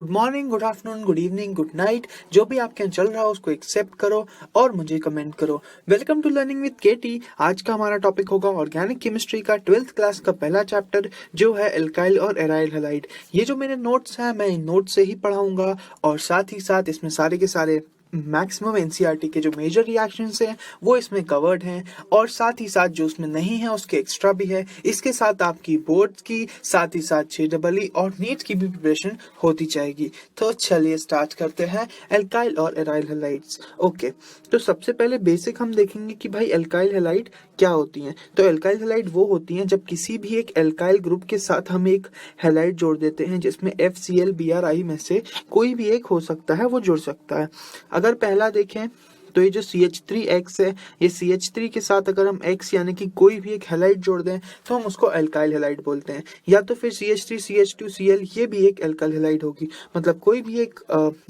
Good morning, good afternoon, good evening, good night. जो भी आपके यहाँ चल रहा हो उसको एक्सेप्ट करो और मुझे कमेंट करो। वेलकम टू लर्निंग विद केटी। आज का हमारा टॉपिक होगा ऑर्गेनिक केमिस्ट्री का 12th क्लास का पहला चैप्टर, जो है एल्काइल और एराइल हैलाइड। ये जो मेरे नोट्स हैं मैं इन नोट्स से ही पढ़ाऊंगा और साथ ही साथ इसमें सारे के सारे मैक्सिमम एनसीईआरटी के जो मेजर रिएक्शंस हैं वो इसमें कवर्ड हैं और साथ ही साथ जो उसमें नहीं है उसके एक्स्ट्रा भी है। इसके साथ आपकी बोर्ड्स की साथ ही साथ JEE और नीट की भी प्रिपरेशन होती जाएगी। तो चलिए स्टार्ट करते हैं एल्काइल और एराइल हैलाइड्स। ओके, तो सबसे पहले बेसिक हम देखेंगे कि भाई एल्काइल हैलाइड क्या होती हैं। तो एल्काइल हैलाइड वो होती हैं जब किसी भी एक एल्काइल ग्रुप के साथ हम एक हैलाइड जोड़ देते हैं जिसमें FCl Bri में से कोई भी एक हो सकता है, वो जुड़ सकता है। अगर पहला देखें तो ये जो CH3X है, ये CH3 के साथ अगर हम X यानी कि कोई भी एक हैलाइड जोड़ दें तो हम उसको एल्काइल हैलाइड बोलते हैं। या तो फिर CH3 CH2 Cl ये भी एक एल्काइल हैलाइड होगी। मतलब कोई भी एक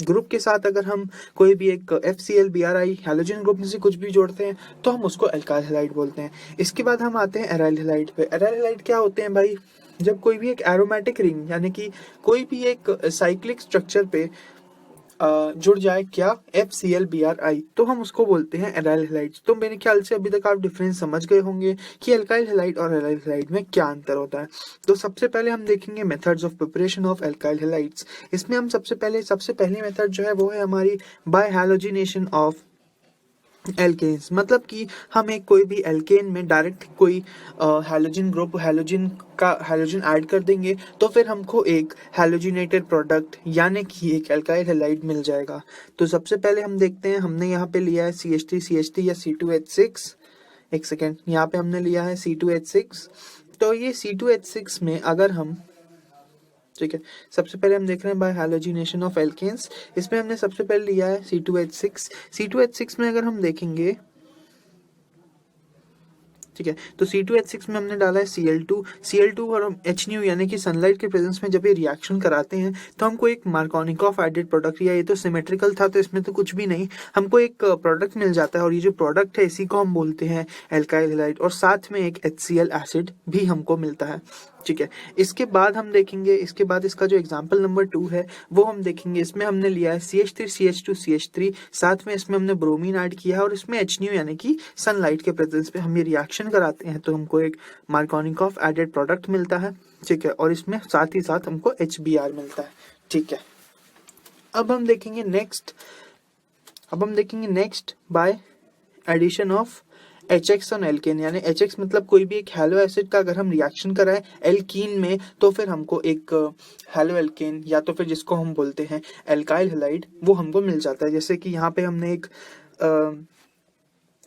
ग्रुप के साथ अगर हम कोई भी एक FCl Bri हैलोजन ग्रुप में से कुछ भी जोड़ते हैं तो हम उसको एल्काइल हैलाइड बोलते हैं। इसके बाद हम आते हैं एराइल हैलाइड पे। एराइल हैलाइड क्या होते हैं भाई? जब कोई भी एक एरोमेटिक रिंग यानी कि कोई भी एक साइक्लिक स्ट्रक्चर पे जुड़ जाए क्या, FCl Bri, तो हम उसको बोलते हैं एराइल हैलाइड्स। तो मेरे ख्याल से अभी तक आप डिफरेंस समझ गए होंगे कि एल्काइल हैलाइड और एराइल हैलाइड में क्या अंतर होता है। तो सबसे पहले हम देखेंगे methods of preparation of alkyl halides. इसमें हम सबसे पहली मेथड जो है वो है हमारी बाय हैलोजिनेशन ऑफ एल्केन्स। मतलब कि हम एक कोई भी एल्केन में डायरेक्ट कोई हैलोजन ग्रुप हैलोजन ऐड कर देंगे तो फिर हमको एक हैलोजिनेटेड प्रोडक्ट यानी कि एक एल्काइल हैलाइड मिल जाएगा। तो सबसे पहले हम देखते हैं, हमने यहाँ पे लिया है CH3CH3 या C2H6। एक सेकेंड, यहाँ पे हमने लिया है C2H6। तो ये C2H6 में अगर हम, ठीक है, सबसे पहले हम देख रहे हैं बाय हैलोजिनेशन ऑफ एल्केन्स। इसमें हमने सबसे पहले लिया है C2H6। C2H6 में अगर हम देखेंगे, ठीक है, तो C2H6 में हमने डाला है Cl2 और हम HNu यानी कि सनलाइट के प्रेजेंस में जब ये रिएक्शन कराते हैं तो हमको एक मार्कोनिकॉफ एडेड प्रोडक्ट, या ये तो सिमेट्रिकल था तो इसमें तो कुछ भी नहीं, हमको एक प्रोडक्ट मिल जाता है और ये जो प्रोडक्ट है इसी को हम बोलते हैं एल्काइल हैलाइड और साथ में एक HCl एसिड भी हमको मिलता है। ठीक है, इसके बाद हम देखेंगे, इसके बाद इसका जो एग्जांपल नंबर 2 है वो हम देखेंगे। इसमें हमने लिया है CH3CH2CH3, साथ में इसमें हमने ब्रोमीन ऐड किया है और इसमें HNu यानी कि सनलाइट के प्रेजेंस पे हम ये रिएक्शन कराते हैं तो हमको एक मार्कोनिकॉफ एडेड प्रोडक्ट मिलता है। ठीक है, और इसमें साथ ही साथ हमको HBr मिलता है। ठीक है, अब हम देखेंगे next by addition of HX on alkane. यानी HX मतलब कोई भी एक हैलो एसिड का अगर हम रिएक्शन कराएं एल्कीन में तो फिर हमको एक हैलो एल्केन या तो फिर जिसको हम बोलते हैं एल्काइल हैलाइड वो हमको मिल जाता है। जैसे कि यहाँ पे हमने एक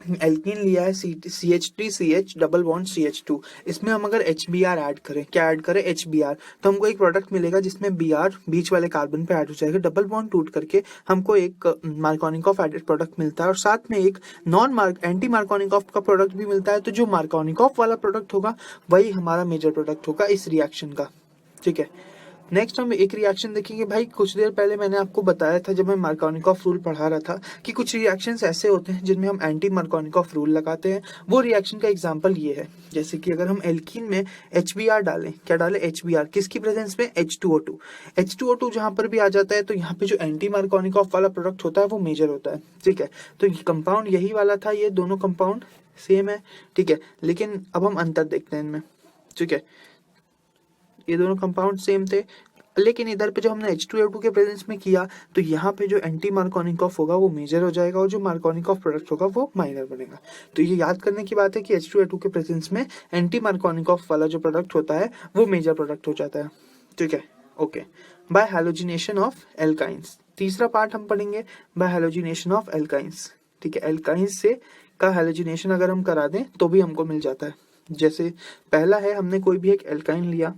एल्कीन लिया है CH3CH डबल बॉन्ड CH2। इसमें हम अगर HBr ऐड करें, क्या ऐड करें, HBr, तो हमको एक प्रोडक्ट मिलेगा जिसमें Br बीच वाले कार्बन पे ऐड हो जाएगा। डबल बॉन्ड टूट करके हमको एक मार्कोनिकॉफ एडेड प्रोडक्ट मिलता है और साथ में एक एंटी मार्कोनिकॉफ का प्रोडक्ट भी मिलता है। तो जो मार्कोनिकॉफ वाला प्रोडक्ट होगा वही हमारा मेजर प्रोडक्ट होगा इस रिएक्शन का। ठीक है, नेक्स्ट हम एक रिएक्शन देखेंगे। भाई कुछ देर पहले मैंने आपको बताया था जब मैं मार्कोनिकॉफ रूल पढ़ा रहा था कि कुछ रिएक्शंस ऐसे होते हैं जिनमें हम एंटी मार्कोनिकॉफ रूल लगाते हैं। वो रिएक्शन का एग्जांपल ये है, जैसे कि अगर हम एल्कीन में HBr डालें, क्या डालें, HBr, किसकी प्रेजेंस में, H2O2 जहां पर भी आ जाता है तो यहाँ पे जो एंटी मार्कोनिकॉफ वाला प्रोडक्ट होता है वो मेजर होता है। ठीक है, तो कंपाउंड यही वाला था, ये दोनों कंपाउंड सेम है। ठीक है, लेकिन अब हम अंतर देखते हैं इनमें। ठीक है, ये दोनों कंपाउंड सेम थे लेकिन इधर पे जो हमने H2O2 के प्रेजेंस में किया तो यहाँ पे जो एंटी मार्कोनिकॉफ होगा वो मेजर हो जाएगा और जो मार्कोनिकॉफ प्रोडक्ट होगा वो माइनर बनेगा। तो ये याद करने की बात है कि H2O2 के प्रेजेंस में एंटी मार्कोनिकॉफ वाला जो प्रोडक्ट होता है वो मेजर प्रोडक्ट हो जाता है। ठीक है, okay. By halogenation of alkynes, तीसरा पार्ट हम पढ़ेंगे बाय हैलोजिनेशन ऑफ एल्काइंस। ठीक है, एल्काइंस से का हैलोजिनेशन अगर हम करा दें तो भी हमको मिल जाता है। जैसे पहला है, हमने कोई भी एक एल्काइन लिया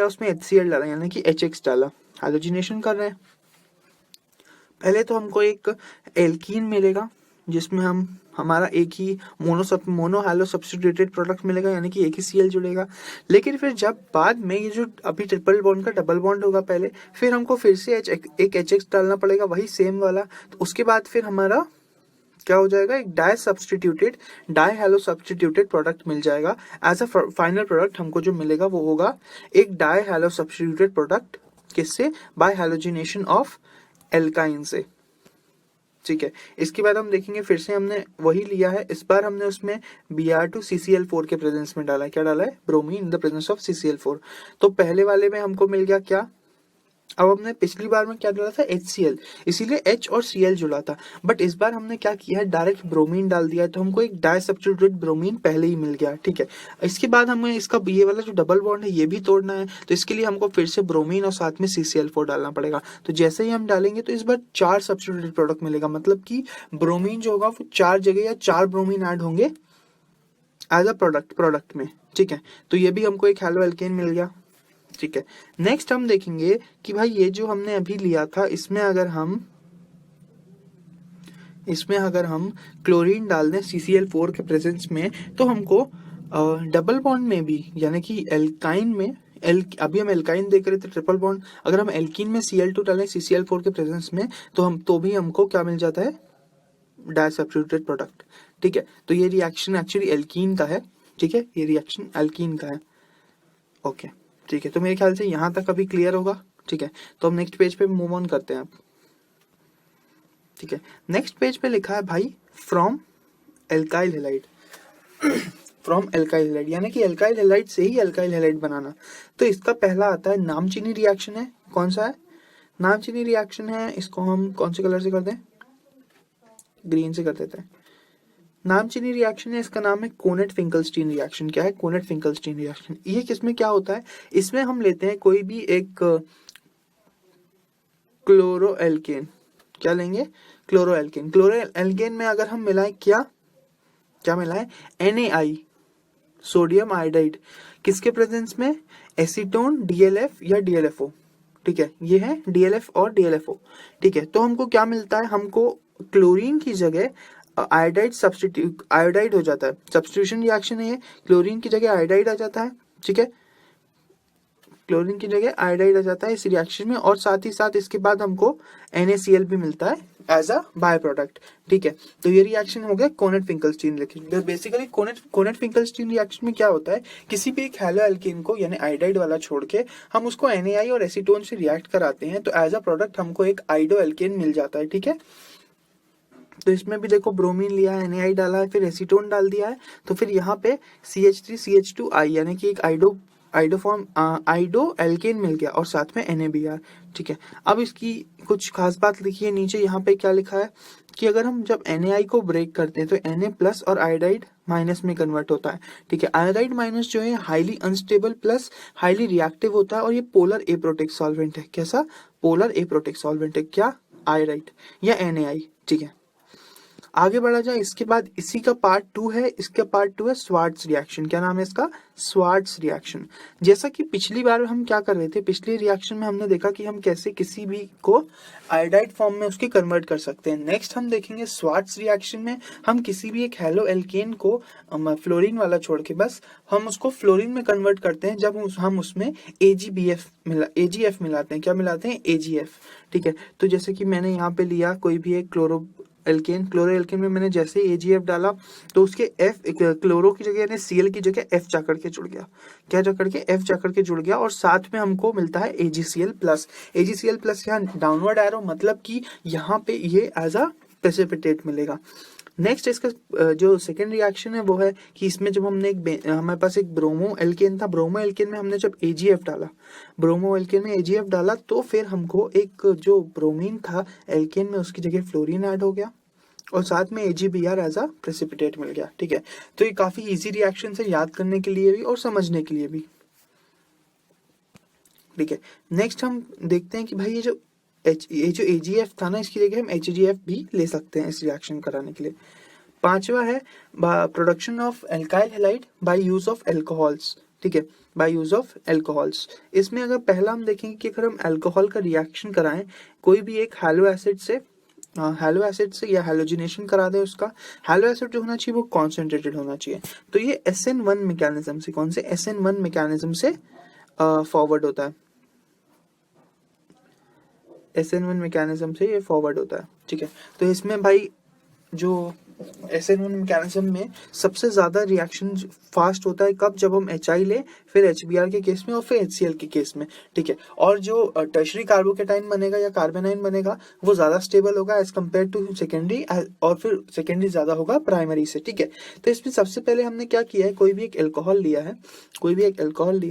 उसमें HCl डाला यानी कि HX डाला, हैलोजिनेशन कर रहे हैं। पहले तो हमको एक एल्कीन मिलेगा जिसमें हमारा एक ही मोनो हैलो सब्स्टिट्यूटेड प्रोडक्ट मिलेगा यानी कि एक ही Cl जुड़ेगा। लेकिन फिर जब बाद में ये जो अभी ट्रिपल बॉन्ड का डबल बॉन्ड होगा पहले, फिर हमको फिर से एक HX डालना पड़ेगा वही सेम वाला। तो उसके बाद फिर हमारा क्या हो जाएगा, एक डाई हैलो सब्स्टिट्यूटेड प्रोडक्ट मिल जाएगा। एज अ फाइनल प्रोडक्ट हमको जो मिलेगा वो होगा एक डाई हैलो सब्स्टिट्यूटेड प्रोडक्ट किससे? बाय हैलोजिनेशन ऑफ एल्काइन से, ठीक है। इसके बाद हम देखेंगे फिर से हमने वही लिया है, इस बार हमने उसमें Br2CCl4 के प्रेजेंस में डाला है। क्या डाला है? Bromine in the presence of CCl4। तो पहले वाले में हमको मिल गया क्या? अब हमने पिछली बार में क्या डाला था? HCl, इसीलिए H और Cl जुड़ा था। बट इस बार हमने क्या किया है? डायरेक्ट ब्रोमीन डाल दिया है, तो हमको एक डाई सब्स्टिट्यूटेड ब्रोमीन पहले ही मिल गया, ठीक है। इसके बाद हमें इसका ये वाला जो डबल बॉन्ड है ये भी तोड़ना है, तो इसके लिए हमको फिर से ब्रोमीन और साथ में CCl4 डालना पड़ेगा। तो जैसे ही हम डालेंगे तो इस बार 4 सब्स्टिट्यूटेड प्रोडक्ट मिलेगा, मतलब कि ब्रोमीन जो होगा वो 4 जगह या 4 ब्रोमीन ऐड होंगे एज अ प्रोडक्ट में, ठीक है। तो ये भी हमको एक हैलो एल्केन मिल गया, ठीक है। नेक्स्ट हम देखेंगे कि भाई ये जो हमने अभी लिया था इसमें अगर हम क्लोरीन डाल दें CCl4 के प्रेजेंस में, तो हमको डबल बॉन्ड में भी, यानी कि एल्काइन में अभी हम एल्काइन देख रहे थे ट्रिपल बॉन्ड, अगर हम एल्कीन में Cl2 डालें CCl4 के प्रेजेंस में, तो भी हमको क्या मिल जाता है? डाई सब्स्टिट्यूटेड प्रोडक्ट, ठीक है। तो ये रिएक्शन एक्चुअली एल्कीन का है, ठीक है, ये रिएक्शन एल्कीन का है, ओके, ठीक है। तो मेरे ख्याल से यहाँ तक अभी क्लियर होगा, ठीक है। तो हम नेक्स्ट पेज पे मूव ऑन करते हैं अब, ठीक है। नेक्स्ट पेज पे लिखा है भाई from alkyl halide from alkyl halide, यानी कि एल्काइल हैलाइड से ही एल्काइल हैलाइड बनाना। तो इसका पहला आता है नामचीनी रिएक्शन है, कौन सा है? नामचीनी रिएक्शन है, इसको हम कौन से कलर से कर दें? ग्रीन से कर देते हैं। नामचीनी रिएक्शन है, इसका नाम है कोनेट फिंकलस्टीन रिएक्शन। क्या है? Connate Finkelstein reaction. ये किसमें क्या होता है? इसमें हम लेते हैं कोई भी एक क्लोरोएल्केन, क्या लेंगे? क्लोरोएल्केन। क्लोरोएल्केन में अगर हम मिलाएं क्या मिलाएं? NaI, सोडियम आयोडाइड, किसके प्रेजेंस में? एसीटोन, DLF या DLFO, ठीक है। ये है DLF और DLFO, ठीक है। तो हमको क्या मिलता है? हमको क्लोरीन की जगह आयोडाइड हो जाता है, सब्स्टिट्यूशन रिएक्शन है ये, क्लोरीन की जगह आयोडाइड आ जाता है, ठीक है। क्लोरीन की जगह आयोडाइड आ जाता है इस रिएक्शन में, और साथ ही साथ इसके बाद हमको NaCl भी मिलता है एज अ बाय प्रोडक्ट, ठीक है। तो ये रिएक्शन हो गया connate Finkelstein reaction. Basically connate Finkelstein reaction में क्या होता है? किसी भी एक हैलो एल्केन को, यानी आयोडाइड वाला छोड़ के, हम उसको NaI और एसीटोन से रिएक्ट कराते हैं, तो एज अ प्रोडक्ट हमको एक आइडो एल्केन मिल जाता है, ठीक है। तो इसमें भी देखो ब्रोमीन लिया है, NaI डाला है, फिर एसीटोन डाल दिया है, तो फिर यहाँ पे CH3CH2I, यानी कि एक आइडो एल्केन मिल गया, और साथ में NaBr, ठीक है। अब इसकी कुछ खास बात लिखी है नीचे, यहाँ पे क्या लिखा है कि अगर हम जब NaI को ब्रेक करते हैं तो Na प्लस और आयोडाइड माइनस में कन्वर्ट होता है, ठीक है। आयोडाइड माइनस जो है highly unstable plus highly reactive होता है, और ये पोलर एप्रोटिक सॉल्वेंट है। कैसा? पोलर एप्रोटिक सॉल्वेंट है, क्या? आयोडाइड या NaI, ठीक है। आगे बढ़ा जाए, इसके बाद इसी का पार्ट 2 है, इसका पार्ट 2 है स्वार्ट्स रिएक्शन। क्या नाम है इसका? Swarts reaction. जैसा कि पिछली बार हम क्या कर रहे थे, पिछले रिएक्शन में हमने देखा कि हम कैसे किसी भी को आयोडाइड फॉर्म में उसकी कन्वर्ट कर सकते हैं। नेक्स्ट हम देखेंगे स्वार्ट्स रिएक्शन में हम किसी भी एक हेलो एल्केन को फ्लोरीन वाला छोड़ के बस हम उसको फ्लोरीन में कन्वर्ट करते हैं, जब हम उसमें AgF मिलाते हैं। क्या मिलाते हैं? AgF, ठीक है। तो जैसे कि मैंने यहाँ पे लिया कोई भी एक क्लोरोएल्केन में मैंने जैसे AgF डाला, तो उसके क्लोरो की जगह यानी Cl की जगह F जाकर के जुड़ गया। क्या जाकर के? F जाकर के जुड़ गया, और साथ में हमको मिलता है AgCl+। यहाँ डाउनवर्ड एरो, मतलब कि यहाँ पे ये एज अ प्रेसिपिटेट मिलेगा। नेक्स्ट इसका जो सेकेंड रिएक्शन है वो है कि इसमें जब हमारे पास एक ब्रोमो एल्केन था, ब्रोमो एल्केन में हमने जब ब्रोमो एल्केन में AgF डाला, तो फिर हमको एक जो ब्रोमीन था एल्केन में उसकी जगह फ्लोरीन ऐड हो गया, और साथ में AgBr एज अ प्रेसिपिटेट मिल गया, ठीक है। तो ये काफी इजी रिएक्शन है याद करने के लिए भी और समझने के लिए भी, ठीक है। नेक्स्ट हम देखते हैं कि भाई ये जो AgF था ना, इसकी जगह हम HgF भी ले सकते हैं इस रिएक्शन कराने के लिए। पांचवा है production of alkyl halide by use of alcohols, ठीक है, बाय यूज ऑफ अल्कोहल्स। इसमें अगर पहला हम देखेंगे कि अगर हम अल्कोहल का रिएक्शन कराएं कोई भी एक हैलो एसिड से या हैलोजिनेशन करा दे उसका, हैलो एसिड जो होना चाहिए वो कॉन्सेंट्रेटेड होना चाहिए। तो ये SN1 मैकेनिज्म से, कौन से? SN1 मैकेनिज्म से फॉरवर्ड होता है, SN1 मैकेनिज्म से ये फॉरवर्ड होता है, ठीक है। तो इसमें भाई जो SN1 मैकेनिज्म में सबसे ज्यादा रिएक्शन फास्ट होता है कब, जब हम HI ले, फिर HBr के केस में और फिर HCl के केस में, ठीक है। और जो टर्शरी कार्बोकेटाइन बनेगा या कार्बेनाइन बनेगा वो ज्यादा स्टेबल होगा एज कम्पेयर टू सेकेंडरी, और फिर सेकेंडरी ज्यादा होगा प्राइमरी से, ठीक है। तो इसमें सबसे पहले हमने क्या किया है, कोई भी एक एल्कोहल लिया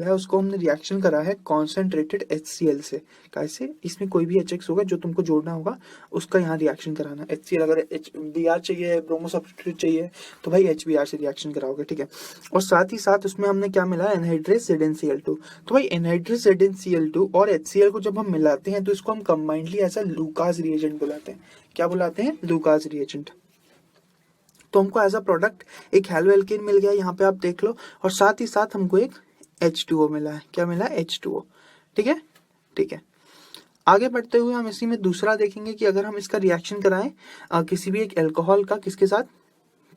है, उसको हमने रिएक्शन करा है कॉन्सेंट्रेटेड HCl से। कैसे, इसमें कोई भी HX होगा जो तुमको जोड़ना होगा, उसका यहाँ रिएक्शन कराना। HCl अगर HBr चाहिए, ब्रोमो सब्स्टिट्यूट चाहिए, तो भाई HBr से रिएक्शन कराओगे, ठीक है। और साथ ही साथ उसमें हमने क्या मिला, एनहाइड्रस ZnCl2। तो भाई एनहाइड्रस ZnCl2 और HCl को जब हम मिलाते हैं तो इसको हम कंबाइंडली ऐसा लूकास रिएजेंट बुलाते हैं। क्या बुलाते हैं, लूकास रिएजेंट। तो हमको एज अ प्रोडक्ट एक हैलो एल्केन मिल गया, यहाँ पे आप देख लो, और साथ ही साथ हमको एक H2O मिला है। क्या मिला, H2O, ठीक है, ठीक है। आगे बढ़ते हुए हम इसी में दूसरा देखेंगे कि अगर हम इसका रिएक्शन कराएं किसी भी एक अल्कोहल का, किसके साथ,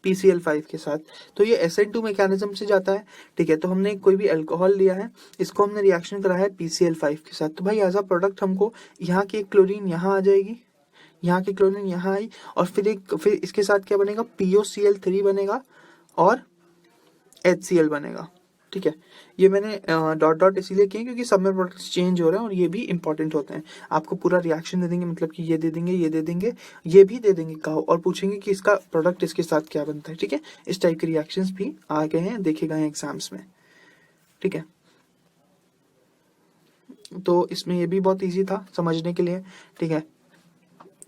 PCl5 के साथ, तो ये SN2 मैकेनिज्म से जाता है, ठीक है। तो हमने कोई भी अल्कोहल लिया है, इसको हमने रिएक्शन कराया है PCl5 के साथ, तो भाई एज अ प्रोडक्ट हमको यहाँ की एक क्लोरीन यहाँ आ जाएगी, यहाँ की क्लोरीन यहाँ आई, और फिर इसके साथ क्या बनेगा, POCl3 बनेगा और HCl बनेगा, ठीक है। ये मैंने डॉट डॉट इसीलिए किए क्योंकि सब में प्रोडक्ट्स चेंज हो रहे हैं और ये भी इंपॉर्टेंट होते हैं। आपको पूरा रिएक्शन दे देंगे, मतलब कि ये दे देंगे, ये दे देंगे, ये भी दे देंगे कहो, और पूछेंगे कि इसका प्रोडक्ट इसके साथ क्या बनता है, ठीक है। इस टाइप के रिएक्शंस भी आ गए हैं, देखे गए हैं एग्जाम्स में, ठीक है। तो इसमें ये भी बहुत ईजी था समझने के लिए, ठीक है।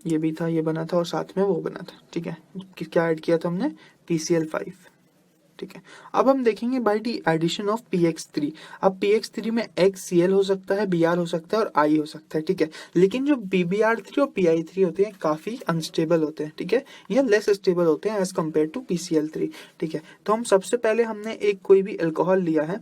ये भी था, ये बना था, और साथ में वो बना था, ठीक है। क्या ऐड किया था हमने, PCl5, ठीक है। अब हम देखेंगे by the addition of PX3। अब PX3 में HCl हो सकता है, Br हो सकता है और I हो सकता है, ठीक है। लेकिन जो PBr3 और PI3 होते हैं काफी अनस्टेबल होते हैं, ठीक है, या लेस स्टेबल होते हैं एज कम्पेयर टू PCl3, ठीक है। तो हम सबसे पहले हमने एक कोई भी अल्कोहल लिया है,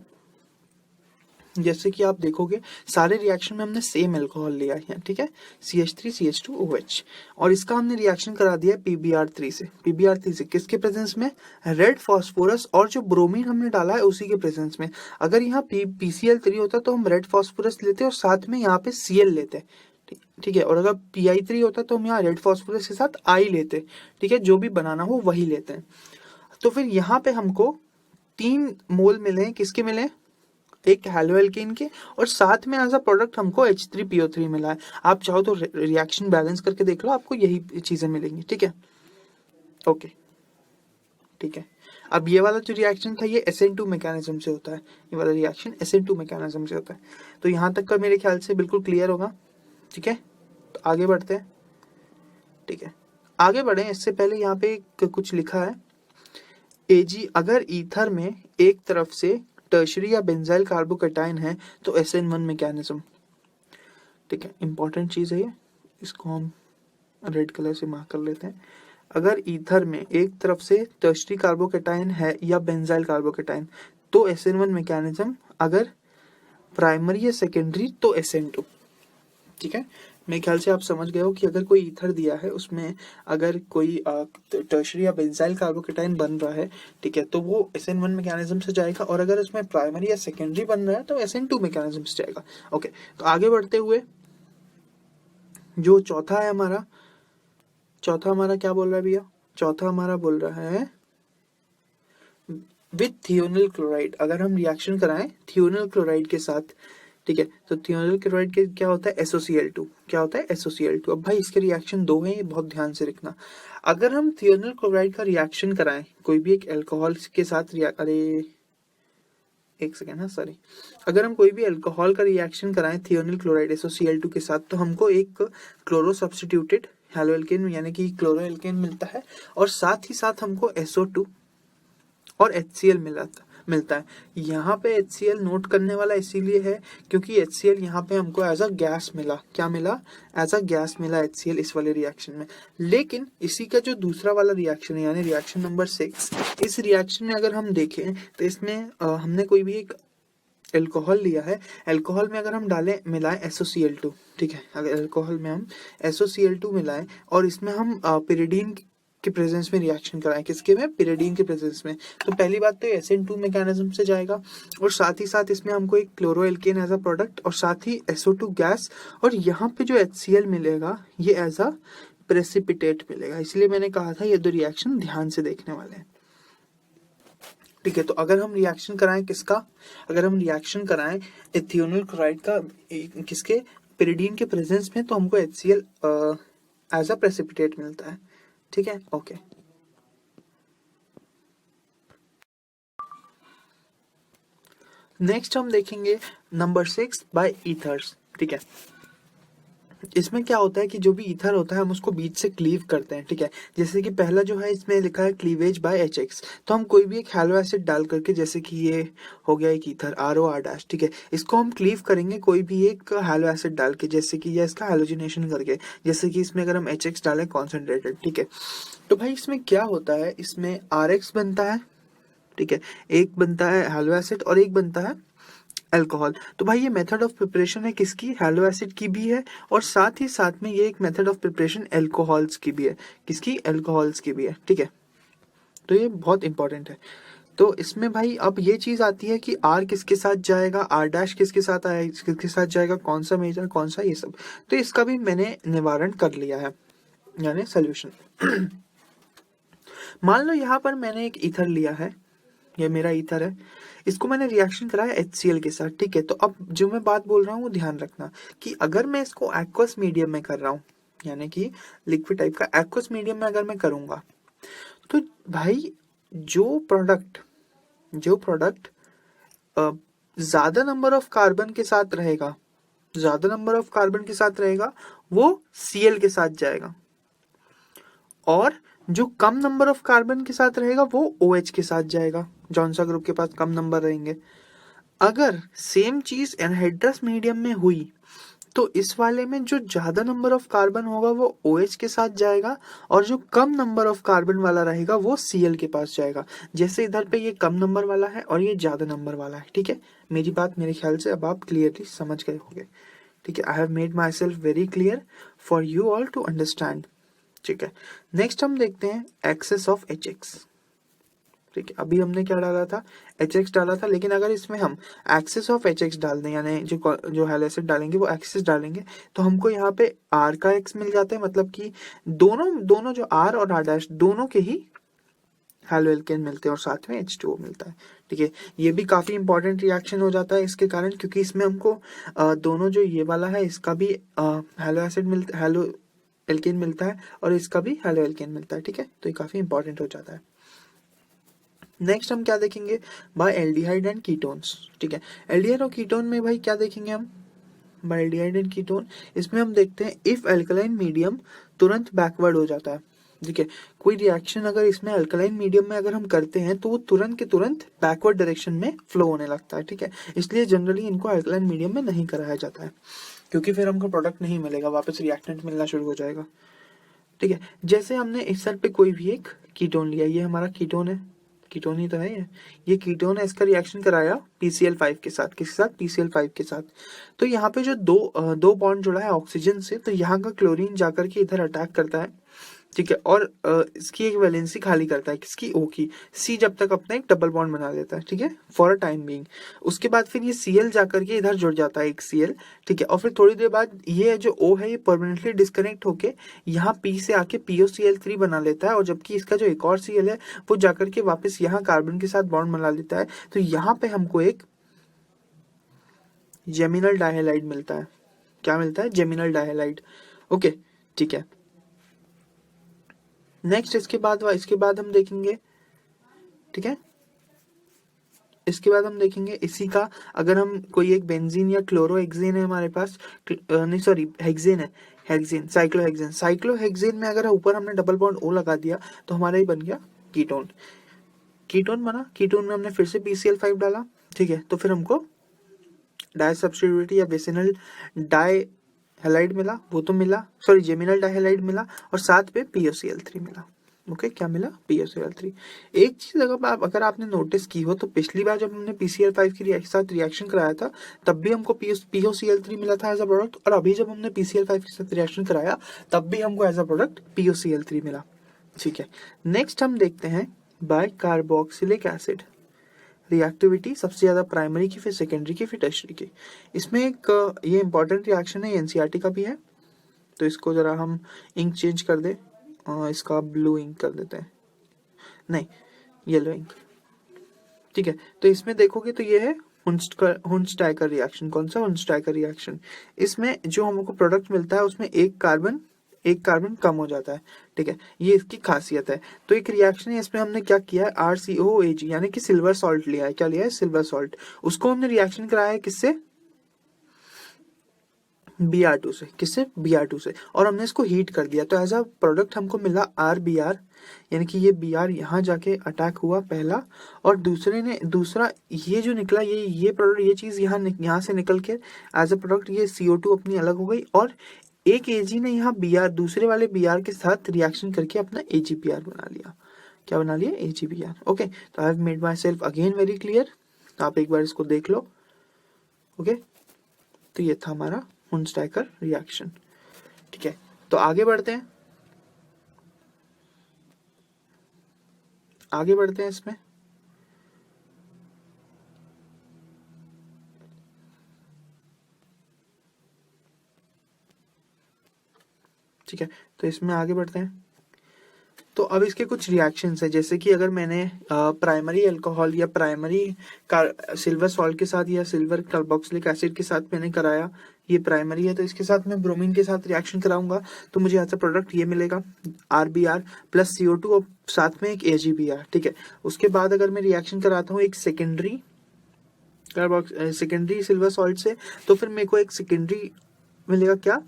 जैसे कि आप देखोगे सारे रिएक्शन में हमने सेम अल्कोहल लिया है, ठीक है, CH3CH2OH, और इसका हमने रिएक्शन करा दिया PBr3 से। PBr3 से किसके प्रेजेंस में, रेड फास्फोरस, और जो ब्रोमीन हमने डाला है उसी के प्रेजेंस में। अगर यहाँ PCl3 होता तो हम रेड फास्फोरस लेते और साथ में यहाँ पे Cl लेते, ठीक है। और अगर PI3 होता तो हम यहाँ रेड फास्फोरस के साथ I लेते, ठीक है, जो भी बनाना हो वही लेते हैं। तो फिर यहाँ पे हमको 3 मोल मिले हैं, किसके मिले हैं, एक हैलोएल्केन के, और साथ में एज अ प्रोडक्ट हमको H3PO3 मिला है। आप चाहो तो रिएक्शन बैलेंस करके देख लो, आपको यही चीजें मिलेंगी, ठीक है, ओके, ठीक है। अब ये वाला जो रिएक्शन था ये SN2 मैकेनिज्म से होता है, ये वाला रिएक्शन SN2 मैकेनिज्म से होता है। तो यहाँ तक का मेरे ख्याल से बिल्कुल क्लियर होगा, ठीक है। तो आगे बढ़ते हैं, ठीक है, आगे बढ़े। इससे पहले यहाँ पे कुछ लिखा है, Ag अगर ईथर में एक तरफ से टर्शरी या बेंजाइल कार्बोकेटाइन है तो SN1 मैकेनिज्म, ठीक है, इंपॉर्टेंट चीज है ये, इसको हम रेड कलर से मार्क कर लेते हैं। अगर ईथर में एक तरफ से टर्शरी कार्बोकेटाइन है या बेंजाइल कार्बोकेटाइन तो SN1 मैकेनिज्म, अगर प्राइमरी या सेकेंडरी तो SN2, ठीक है। मेरे ख्याल से आप समझ गए हो कि अगर कोई ईथर दिया है उसमें अगर कोई टर्शरी या बेंजाइल कार्बोकेटाइन बन रहा है, ठीक है, तो वो SN1 मैकेनिज्म से जाएगा, और अगर उसमें प्राइमरी या सेकेंडरी बन रहा है तो SN2 मैकेनिज्म से जाएगा, ओके। तो आगे बढ़ते हुए जो चौथा है हमारा, चौथा हमारा क्या बोल रहा है भैया, चौथा हमारा बोल रहा है विथ थियोनिल क्लोराइड। अगर हम रिएक्शन कराएं थियोनिल क्लोराइड के साथ, ठीक है, तो थियोनिल क्लोराइड के क्या होता है, SOCl2, क्या होता है, SOCl2। अब भाई इसके रिएक्शन दो हैं, ये बहुत ध्यान से रखना। अगर हम थियोनिल क्लोराइड का रिएक्शन कराएं कोई भी एक अल्कोहल के साथ, अरे एक सेकेंड, हाँ सॉरी, अगर हम कोई भी अल्कोहल का रिएक्शन कराएं थियोनिल क्लोराइड SOCl2 के साथ, तो हमको एक क्लोरो सब्स्टिट्यूटेड हैलोएल्केन यानी कि क्लोरोएल्केन मिलता है, और साथ ही साथ हमको SO2 और HCl मिलता है। यहाँ पे HCl नोट करने वाला इसीलिए है क्योंकि HCl यहाँ पे हमको एज अ गैस मिला, क्या मिला, एज अ गैस मिला HCl इस वाले रिएक्शन में। लेकिन इसी का जो दूसरा वाला रिएक्शन है यानी रिएक्शन नंबर 6, इस रिएक्शन में अगर हम देखें तो इसमें हमने कोई भी एक अल्कोहल लिया है, अल्कोहल में अगर हम डालें मिलाएं SOCl2, ठीक है, अगर अल्कोहल में हम SOCl2 मिलाएं और इसमें हम पिरिडीन के प्रेजेंस में रिएक्शन कराएं, किसके में, पिरिडीन के प्रेजेंस में, तो पहली बात तो SN2 मैकेनिज्म से जाएगा, और साथ ही साथ इसमें हमको एक क्लोरोएल्केन एज अ प्रोडक्ट और साथ ही SO2 गैस, और यहाँ पे जो HCl मिलेगा ये एज अ प्रेसिपिटेट मिलेगा। इसलिए मैंने कहा था ये दो रिएक्शन ध्यान से देखने वाले हैं। ठीक है, तो अगर हम रिएक्शन कराएं किसका, अगर हम रिएक्शन कराएं एथियोनिल क्लोराइड का किसके, पिरिडीन के प्रेजेंस में, तो हमको HCl एज अ प्रेसिपिटेट मिलता है। ठीक है, ओके। नेक्स्ट हम देखेंगे नंबर 6 बाय ईथर्स। ठीक है, इसमें क्या होता है कि जो भी ईथर होता है हम उसको बीच से क्लीव करते हैं। ठीक है, जैसे कि पहला जो है इसमें लिखा है क्लीवेज बाय HX, तो हम कोई भी एक हैलो एसिड डाल करके, जैसे कि ये हो गया एक ईथर ROR', ठीक है, इसको हम क्लीव करेंगे कोई भी एक हैलो एसिड डाल के, जैसे कि ये इसका हैलोजिनेशन करके, जैसे कि इसमें अगर हम HX डालें कॉन्सेंट्रेटेड। ठीक है, तो भाई इसमें क्या होता है, इसमें RX बनता है। ठीक है, एक बनता है हैलो एसिड और एक बनता है अल्कोहल। तो भाई ये मेथड ऑफ प्रिपरेशन है किसकी, हैलो एसिड की भी है, और साथ ही साथ में ये एक मेथड ऑफ प्रिपरेशन अल्कोहल्स की भी है। किसकी, अल्कोहल्स की भी है। ठीक है, तो ये बहुत इंपॉर्टेंट है। तो इसमें भाई अब ये चीज आती है कि R किसके साथ जाएगा, R' किसके साथ आएगा, किसके साथ जाएगा, कौन सा मेजर कौन सा, ये सब। तो इसका भी मैंने निवारण कर लिया है, यानी सोल्यूशन। मान लो यहाँ पर मैंने एक ईथर लिया है, ये मेरा ईथर है, इसको मैंने रिएक्शन कराया HCl के साथ। ठीक है, तो अब जो मैं बात बोल रहा हूँ वो ध्यान रखना कि अगर मैं इसको एक्वस मीडियम में कर रहा हूँ, यानी कि लिक्विड टाइप का एक्वस मीडियम में अगर मैं करूंगा, तो भाई जो प्रोडक्ट ज्यादा नंबर ऑफ कार्बन के साथ रहेगा, ज्यादा नंबर ऑफ कार्बन के साथ रहेगा, वो Cl के साथ जाएगा, और जो कम नंबर ऑफ कार्बन के साथ रहेगा वो OH के साथ जाएगा। जॉनसा ग्रुप के पास कम नंबर रहेंगे। अगर सेम चीज एनहाइड्रस मीडियम में हुई, तो इस वाले में जो ज्यादा नंबर ऑफ कार्बन होगा वो OH के साथ जाएगा, और जो कम नंबर ऑफ कार्बन वाला रहेगा वो Cl के पास जाएगा। जैसे इधर पे ये कम नंबर वाला है और ये ज्यादा नंबर वाला है। ठीक है, मेरी बात मेरे ख्याल से अब आप क्लियरली समझ गए होंगे। ठीक है, I have made myself very clear for you all to understand. ठीक है, नेक्स्ट हम देखते हैं एक्सेस ऑफ HX। ठीक है, अभी हमने क्या डाला था, HX डाला था, लेकिन अगर इसमें हम एक्सेस ऑफ HX डाल दें, यानी जो हैलो एसिड डालेंगे वो एक्सेस डालेंगे, तो हमको यहाँ पे R का X मिल जाता है, मतलब कि दोनों जो R और R' दोनों के ही हैलो एल्केन मिलते हैं, और साथ में H2O मिलता है। ठीक है, ये भी काफी इंपॉर्टेंट रिएक्शन हो जाता है इसके कारण, क्योंकि इसमें हमको दोनों जो ये वाला है इसका भी हैलो एसिड मिलता, हैलो एल्केन मिलता है, और इसका भी हैलो एल्केन मिलता है। ठीक है, तो ये काफी इंपॉर्टेंट हो जाता है। नेक्स्ट हम क्या देखेंगे, बाय एल्डिहाइड एंड कीटोन्स। ठीक है, एल्डिहाइड और कीटोन में भाई क्या देखेंगे हम, बाय एल्डिहाइड एंड कीटोन, इसमें हम देखते हैं इफ अल्कलाइन मीडियम तुरंत बैकवर्ड हो जाता है। ठीक है, कोई रिएक्शन अगर इसमें अल्कलाइन मीडियम में अगर हम करते हैं तो वो तुरंत के तुरंत बैकवर्ड डायरेक्शन में फ्लो होने लगता है। ठीक है, इसलिए जनरली इनको अल्कलाइन मीडियम में नहीं कराया जाता है, क्योंकि फिर हमको प्रोडक्ट नहीं मिलेगा, वापस रिएक्टेंट मिलना शुरू हो जाएगा। ठीक है, जैसे हमने इस साइड पे कोई भी एक कीटोन लिया, ये हमारा कीटोन है, कीटोन ही तो है ये कीटोन है, इसका रिएक्शन कराया PCl5 के साथ, किसके साथ, PCl5 के साथ। तो यहाँ पे जो दो बॉन्ड जुड़ा है ऑक्सीजन से, तो यहाँ का क्लोरीन जाकर के इधर अटैक करता है। ठीक है, और इसकी एक वैलेंसी खाली करता है, किसकी, O की। C जब तक अपना एक डबल बॉन्ड बना लेता है, ठीक है, फॉर अ टाइम बीइंग। उसके बाद फिर ये Cl जाकर के इधर जुड़ जाता है, एक Cl। ठीक है, और फिर थोड़ी देर बाद ये जो O है ये परमानेंटली डिस्कनेक्ट होके यहाँ P से आके POCl3 बना लेता है, और जबकि इसका जो एक और Cl है वो जाकर के वापस यहाँ कार्बन के साथ बॉन्ड बना लेता है। तो यहाँ पे हमको एक जेमिनल डाइहैलाइड मिलता है। क्या मिलता है, जेमिनल डाइहैलाइड। ओके, ठीक है। नेक्स्ट इसके बाद हम देखेंगे, ठीक है, इसके बाद हम देखेंगे इसी का, अगर हम कोई एक बेंजीन या क्लोरोहेक्सेन है हमारे पास, नहीं सॉरी हेक्सेन है, हेक्सेन, साइक्लोहेक्सेन में अगर ऊपर हमने डबल बॉन्ड O लगा दिया तो हमारा ही बन गया कीटोन बना। कीटोन में हमने फिर से PCl5 डाला। ठीक है, तो फिर हमको डाई सब्स्टिट्यूटिविटी या बेसिनल डाई हैलाइड मिला, वो तो मिला, सॉरी जेमिनल डाइहैलाइड मिला, और साथ पे POCl3 मिला। ओके, क्या मिला, POCl3। एक चीज अगर आपने नोटिस की हो तो पिछली बार जब हमने PCl5 के साथ रिएक्शन कराया था तब भी हमको POCl3 मिला था एज अ प्रोडक्ट, और अभी जब हमने PCl5 के साथ रिएक्शन कराया तब भी हमको एज अ प्रोडक्ट POCl3 मिला। ठीक है, नेक्स्ट हम देखते हैं बाय कार्बोक्सिलिक एसिड रिएक्टिविटी, सबसे ज्यादा प्राइमरी की, फिर सेकेंडरी की, फिर टर्शियरी की। इसमें एक ये इंपॉर्टेंट रिएक्शन है, NCERT का भी है, तो इसको जरा हम इंक चेंज कर दे, इसका ब्लू इंक कर देते हैं, नहीं येलो इंक, ठीक है। तो इसमें देखोगे तो ये है हुंस्टाइकर रिएक्शन। कौन सा? हुंस्टाइकर रिएक्शन। इसमें जो हमको प्रोडक्ट मिलता है उसमें एक कार्बन कम हो जाता है, ठीक है, ये इसकी खासियत है। तो एक रिएक्शन है, इसमें हमने क्या किया है, RCOAG यानी कि सिल्वर सॉल्ट लिया है। क्या लिया है? Silver salt. उसको हमने रिएक्शन कराया है किससे? Br2 से। किससे? Br2 से। और हमने इसको हीट कर दिया, तो एज अ प्रोडक्ट हमको मिला RBr, यानी कि ये Br यहाँ जाके अटैक हुआ पहला, और दूसरा ये जो निकला, ये प्रोडक्ट, ये चीज यहाँ से निकल के एज अ प्रोडक्ट ये CO2 अपनी अलग हो गई, और एक Ag ने यहाँ Br दूसरे वाले Br के साथ रिएक्शन करके अपना AgBr बना लिया। क्या बना लिया? AgBr। ओके, तो आई have made my self again very clear. तो आप एक बार इसको देख लो। ओके, तो ये था हमारा हुंस्टाइकर रिएक्शन, ठीक है। तो आगे बढ़ते हैं इसमें। ठीक है, तो इसमें आगे बढ़ते हैं। तो अब इसके कुछ रिएक्शंस है, जैसे कि अगर मैंने प्राइमरी अल्कोहल या प्राइमरी सिल्वर सॉल्ट के साथ या सिल्वर कार्बोक्सिलिक एसिड के साथ मैंने कराया, ये प्राइमरी है, तो इसके साथ मैं ब्रोमीन के साथ रिएक्शन कराऊंगा, तो मुझे ऐसा प्रोडक्ट ये मिलेगा RBr प्लस CO2 और साथ में एक AgBr, ठीक है। उसके बाद अगर मैं रिएक्शन कराता हूँ एक सेकेंडरी सिल्वर सॉल्ट से, तो फिर मेरे को एक सेकेंडरी मिलेगा। क्या?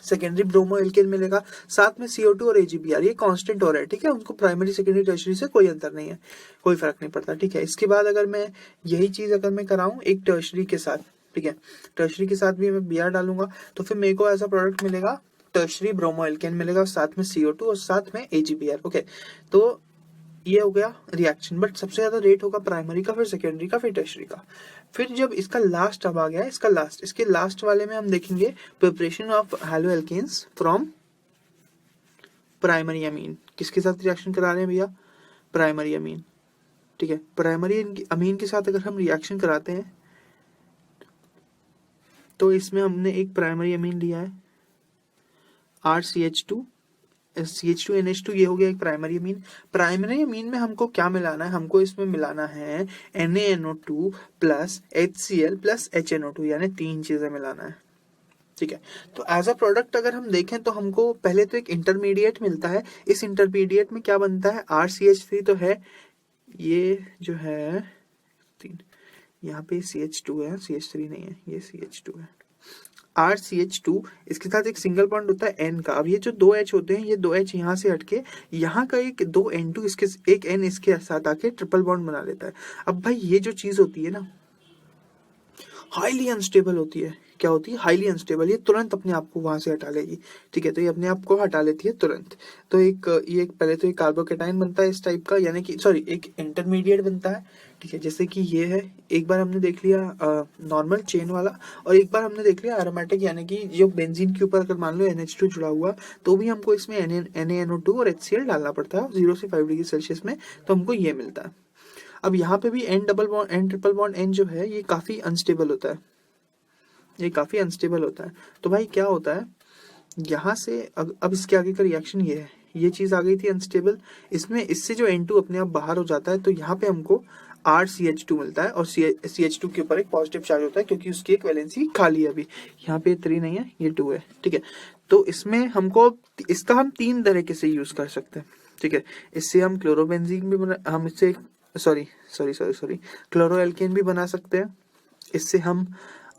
सेकेंडरी ब्रोमो एल्केन मिलेगा, साथ में CO2 और AgBr। ये कांस्टेंट हो रहा है, ठीक है, उनको प्राइमरी सेकेंडरी टर्शरी से कोई अंतर नहीं है, कोई फर्क नहीं पड़ता, ठीक है। इसके बाद अगर मैं यही चीज अगर मैं कराऊं एक टर्शरी के साथ, ठीक है, टर्शरी के साथ भी मैं Br डालूंगा, तो फिर मेरे को ऐसा प्रोडक्ट मिलेगा टर्शरी ब्रोमो एल्केन मिलेगा, साथ में CO2 और साथ में AgBr। ओके, तो ये हो गया रिएक्शन, बट सबसे ज्यादा रेट होगा प्राइमरी का, फिर सेकेंडरी का, फिर टर्शरी का। फिर जब इसका लास्ट अब आ गया, इसके लास्ट वाले में हम देखेंगे preparation of hello alkanes from primary amine. किसके साथ रिएक्शन करा रहे हैं भैया? प्राइमरी अमीन, ठीक है। प्राइमरी अमीन के साथ अगर हम रिएक्शन कराते हैं, तो इसमें हमने एक प्राइमरी अमीन लिया है RCH2 CH2NH2, ये हो गया एक प्राइमरी अमीन। प्राइमरी अमीन में हमको क्या मिलाना है? हमको इसमें मिलाना है NaNO2 plus HCl plus HNO2, यानी 3 चीजें मिलाना है, ठीक है। तो एज अ प्रोडक्ट अगर हम देखें तो हमको पहले तो एक इंटरमीडिएट मिलता है। इस इंटरमीडिएट में क्या बनता है? RCH3 तो है, ये जो है 3, यहाँ पे CH2 है, CH3 नहीं है, ये CH2 है, RCH2। इसके साथ एक सिंगल बॉन्ड होता है N का। अब ये जो 2 H होते हैं, ये 2 H यहाँ से हटके यहाँ का एक 2 N2 इसके एक N इसके साथ आके ट्रिपल बॉन्ड बना लेता है। अब भाई ये जो चीज होती है ना, हाईली अनस्टेबल होती है। क्या होती है? Highly unstable. ये तुरंत अपने आप को वहां से हटा लेगी, ठीक है, तो ये अपने आप को हटा लेती है तुरंत। तो ये पहले तो एक कार्बोकेटाइन बनता है इस टाइप का, यानी कि सॉरी एक इंटरमीडिएट बनता है, ठीक है, जैसे कि ये है। एक बार हमने देख लिया नॉर्मल चेन वाला, और एक बार हमने देख लिया एरोमेटिक, यानी कि जो बेंजीन के ऊपर अगर मान लो NH2 जुड़ा हुआ, तो भी हमको इसमें NaNO2 और HCl डालना पड़ता है 0 से 5 डिग्री सेल्सियस में, तो हमको ये मिलता है। अब यहाँ पे भी N ट्रिपल बॉन्ड N जो है, ये काफी अनस्टेबल होता है, ये काफी अनस्टेबल होता है। तो भाई क्या होता है यहाँ से, अब इसके आगे का रिएक्शन ये है, ये चीज आ गई थी अनस्टेबल, इसमें इससे जो N2 अपने आप बाहर हो जाता है, तो यहाँ पे हमको RCH2 मिलता है, और CH2 के ऊपर एक पॉजिटिव चार्ज होता है, क्योंकि उसकी एक वैलेंसी खाली है अभी। यहाँ पे 3 नहीं है, ये 2 है, ठीक है। तो इसमें हमको इसका हम 3 तरीके से यूज कर सकते हैं, ठीक है। इससे हम क्लोरोबेंजीन भी हम इससे सॉरी क्लोरो एल्केन भी बना सकते हैं, इससे हम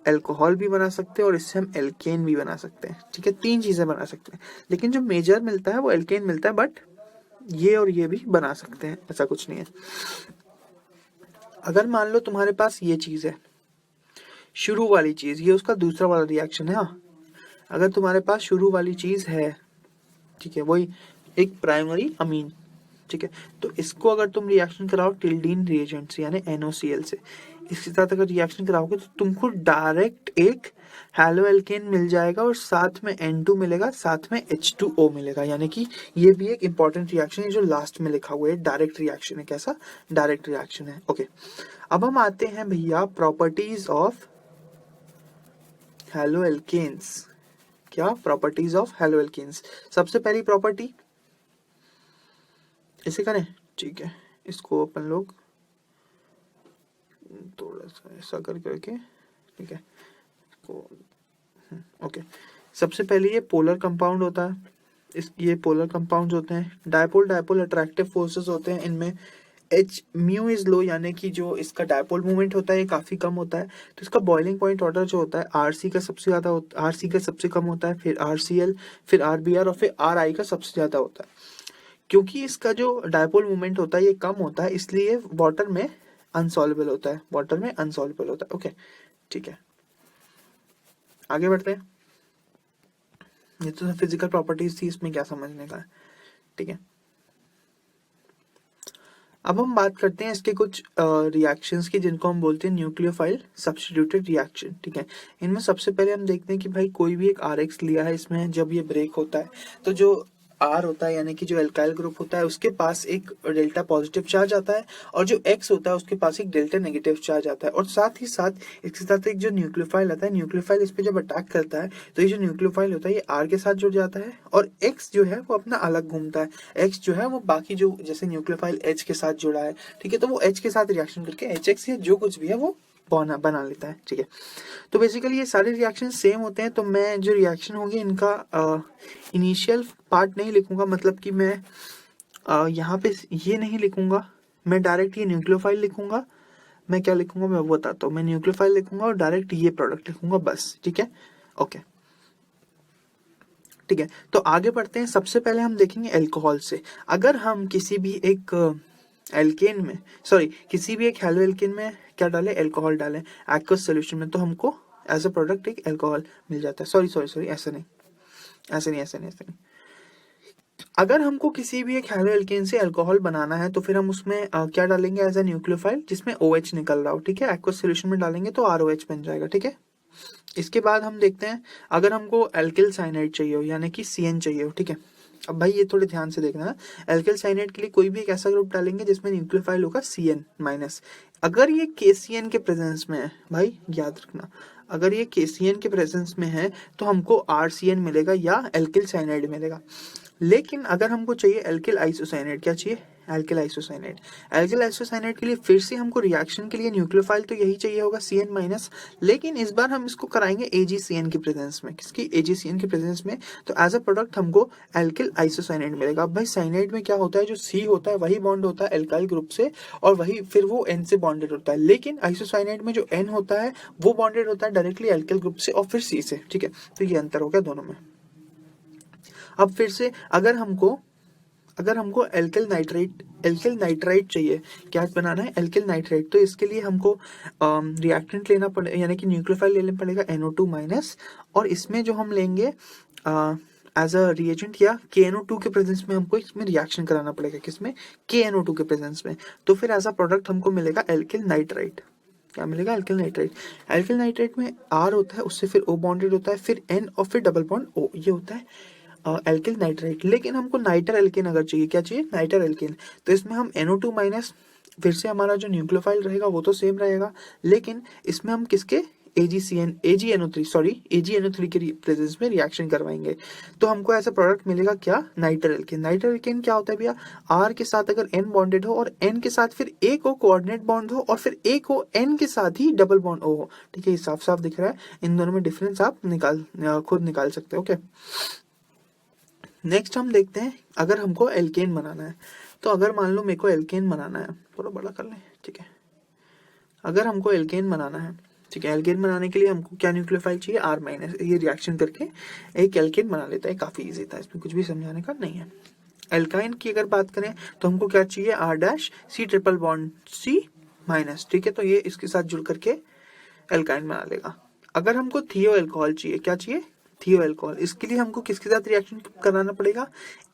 अल्कोहल भी बना सकते हैं, और इससे हम एल्केन भी बना सकते हैं, ठीक है। 3 चीजें बना सकते हैं, लेकिन जो मेजर मिलता है वो एल्केन मिलता है, बट ये और ये भी बना सकते हैं, ऐसा कुछ नहीं है। अगर मान लो तुम्हारे पास ये चीज है, शुरू वाली चीज, ये उसका दूसरा वाला रिएक्शन है। हाँ, अगर तुम्हारे पास शुरू वाली चीज है, ठीक है, वही एक प्राइमरी अमीन, ठीक है, तो इसको अगर तुम रिएक्शन कराओ टिल्डीन रिएजेंट से, यानी NOCl से, इसके साथ अगर रिएक्शन कराओगे तो तुमको डायरेक्ट एक हैलो एल्केन मिल जाएगा, और साथ में N2 मिलेगा, साथ में H2O मिलेगा, यानी कि ये भी एक इंपॉर्टेंट रिएक्शन है जो लास्ट में लिखा हुआ है, डायरेक्ट रिएक्शन है। कैसा? डायरेक्ट रिएक्शन है। ओके, अब हम आते हैं भैया प्रॉपर्टीज ऑफ हैलो एल्केन्स। क्या? Properties of haloalkanes. सबसे पहली प्रॉपर्टी इसे करें, ठीक है, इसको अपन लोग थोड़ा सा ऐसा कर करके, ठीक है, ओके। सबसे पहले ये पोलर कंपाउंड होता है, ये पोलर कंपाउंड्स होते हैं। डायपोल डायपोल अट्रैक्टिव फोर्सेस होते हैं इनमें। एच म्यू इज लो, यानी कि जो इसका डायपोल मूवमेंट होता है ये काफी कम होता है, तो इसका बॉइलिंग पॉइंट ऑर्डर जो होता है आरसी का सबसे ज्यादा होता, आरसी का सबसे कम होता है, फिर आरसीएल, फिर आरबीआर और फिर आरआई का सबसे ज्यादा होता है। क्योंकि इसका जो डायपोल मूवमेंट होता है ये कम होता है, इसलिए वाटर में अनसॉल्युबल होता है, वाटर में अनसॉल्युबल होता है। ओके, ठीक है, आगे बढ़ते हैं। ये तो फिजिकल प्रॉपर्टीज थी, इसमें क्या समझने का है, ठीक है। अब हम बात करते हैं इसके कुछ रिएक्शंस की, जिनको हम बोलते हैं न्यूक्लियोफाइल सब्स्टिट्यूटेड रिएक्शन, ठीक है। इनमें सबसे पहले हम देखते हैं कि भाई कोई भी एक आरएक्स लिया है, इसमें जब ये ब्रेक होता है तो जो आर होता है यानी कि जो एल्काइल ग्रुप होता है उसके पास एक डेल्टा पॉजिटिव चार्ज आता है, और जो एक्स होता है उसके पास एक डेल्टा नेगेटिव चार्ज आता है। और साथ ही साथ इसके साथ एक जो न्यूक्लियोफाइल आता है, न्यूक्लियोफाइल इस पे जब अटैक करता है तो ये जो न्यूक्लियोफाइल होता है ये आर के साथ जुड़ जाता है, और एक्स जो है वो अपना अलग घूमता है। एक्स जो है वो बाकी जो जैसे न्यूक्लियोफाइल एच के साथ जुड़ा है, ठीक है, तो वो एच के साथ रिएक्शन करके एच एक्स या जो कुछ भी है वो बना लेता है, ठीक है। तो बेसिकली ये सारे रिएक्शन सेम होते हैं। तो मैं जो रिएक्शन होंगे इनका इनिशियल पार्ट नहीं लिखूंगा, मतलब कि मैं यहाँ पे ये नहीं लिखूंगा, मैं डायरेक्ट ये न्यूक्लियोफाइल लिखूंगा। मैं क्या लिखूंगा मैं वो बताता हूँ, मैं न्यूक्लियोफाइल लिखूंगा और डायरेक्ट ये प्रोडक्ट लिखूंगा बस, ठीक है, ओके, ठीक है। तो आगे बढ़ते हैं। सबसे पहले हम देखेंगे अल्कोहल से। अगर हम किसी भी एक एल्केन में, सॉरी किसी भी एक हेलो एल्केन में क्या डालें, अल्कोहल डालें एक्वस सॉल्यूशन में, तो हमको एज अ प्रोडक्ट एक अल्कोहल मिल जाता है। सॉरी सॉरी सॉरी, ऐसा नहीं, ऐसे नहीं, ऐसे नहीं, ऐसे नहीं। अगर हमको किसी भी एक हेलो एल्केन से अल्कोहल बनाना है तो फिर हम उसमें क्या डालेंगे एज अ न्यूक्लियोफाइल, जिसमें OH निकल रहा हो, ठीक है, एक्वस सॉल्यूशन में डालेंगे तो ROH बन जाएगा, ठीक है। इसके बाद हम देखते हैं अगर हमको एल्किल साइनाइड चाहिए हो यानी कि CN चाहिए हो, ठीक है। अब भाई ये थोड़े ध्यान से देखना है, एल्किल साइनाइड के लिए कोई भी एक ऐसा ग्रुप डालेंगे जिसमें न्यूक्लियोफाइल होगा CN माइनस। अगर ये KCN के प्रेजेंस में है, भाई याद रखना, अगर ये KCN के प्रेजेंस में है तो हमको RCN मिलेगा या एल्किल साइनाइड मिलेगा। लेकिन अगर हमको चाहिए एल्किल आइसोसाइनाइड, क्या चाहिए, एल्किल आइसोसाइनाइड। एल्किल आइसोसाइनाइड के लिए फिर से हमको रिएक्शन के लिए न्यूक्लियोफाइल तो यही चाहिए होगा CN माइनस, लेकिन इस बार हम इसको कराएंगे AgCN की प्रेजेंस में। किसकी, AgCN की प्रेजेंस में। तो एज अ प्रोडक्ट हमको एल्किल आइसोसाइनाइड मिलेगा। अब भाई साइनाइड में क्या होता है, जो C होता है वही बॉन्ड होता है एल्काइल ग्रुप से, और वही फिर वो N से बॉन्डेड होता है। लेकिन आइसोसाइनाइड में जो N होता है वो बॉन्डेड होता है डायरेक्टली एल्काइल ग्रुप से और फिर C से, ठीक है। तो ये अंतर हो गया दोनों में। अब फिर से अगर हमको एल्किल नाइट्राइट चाहिए, क्या बनाना है, एल्किल नाइट्राइट, तो इसके लिए हमको रिएक्टेंट लेना पड़ेगा यानी कि न्यूक्लियोफाइल लेना पड़ेगा NO2 माइनस, और इसमें जो हम लेंगे एज अ रिएजेंट या KNO2 के प्रेजेंस में हमको इसमें रिएक्शन कराना पड़ेगा, किसमें, KNO2 के प्रेजेंस में। तो फिर एज अ प्रोडक्ट हमको मिलेगा एल्किल नाइट्राइट। क्या मिलेगा, एल्किल नाइट्राइट। एल्किल नाइट्राइट में R होता है, उससे फिर O बॉन्डेड होता है, फिर N और फिर डबल बॉन्ड O, ये होता है एल्किल नाइट्राइट। लेकिन हमको नाइटर एल्केन अगर चाहिए, क्या चाहिए, नाइटर एल्केन, तो इसमें हम NO2 माइनस, फिर से हमारा जो न्यूक्लियोफाइल रहेगा वो तो सेम रहेगा, लेकिन इसमें हम किसके, AgNO3 के प्रेजेंस में रिएक्शन करवाएंगे। तो हमको ऐसा प्रोडक्ट मिलेगा क्या, नाइटर एल्केन। नाइटर एल्केन क्या होता है भैया, R के साथ अगर N बॉन्डेड हो और N के साथ फिर एक हो कोऑर्डिनेट बॉन्ड हो और फिर एक हो N के साथ ही डबल बॉन्ड O हो, ठीक है। ये साफ साफ दिख रहा है, इन दोनों में डिफरेंस आप खुद निकाल सकते हो, ओके। नेक्स्ट हम देखते हैं अगर हमको एल्केन बनाना है, तो अगर मान लो मेरे को एल्केन बनाना है, थोड़ा बड़ा कर लें, ठीक है। अगर हमको एल्केन बनाना है, ठीक है, एल्केन बनाने के लिए हमको क्या न्यूक्लियोफाइल चाहिए, R माइनस, ये रिएक्शन करके एक एल्केन बना लेता है, काफी इजी था, इसमें कुछ भी समझाने का नहीं है। एल्काइन की अगर बात करें तो हमको क्या चाहिए, R dash C triple bond C minus, ठीक है, तो ये इसके साथ जुड़ करके एल्काइन बना लेगा। अगर हमको थियो एल्कोहल चाहिए, क्या चाहिए, थियो एल्कोहल, इसके लिए हमको किसके साथ रिएक्शन कराना पड़ेगा,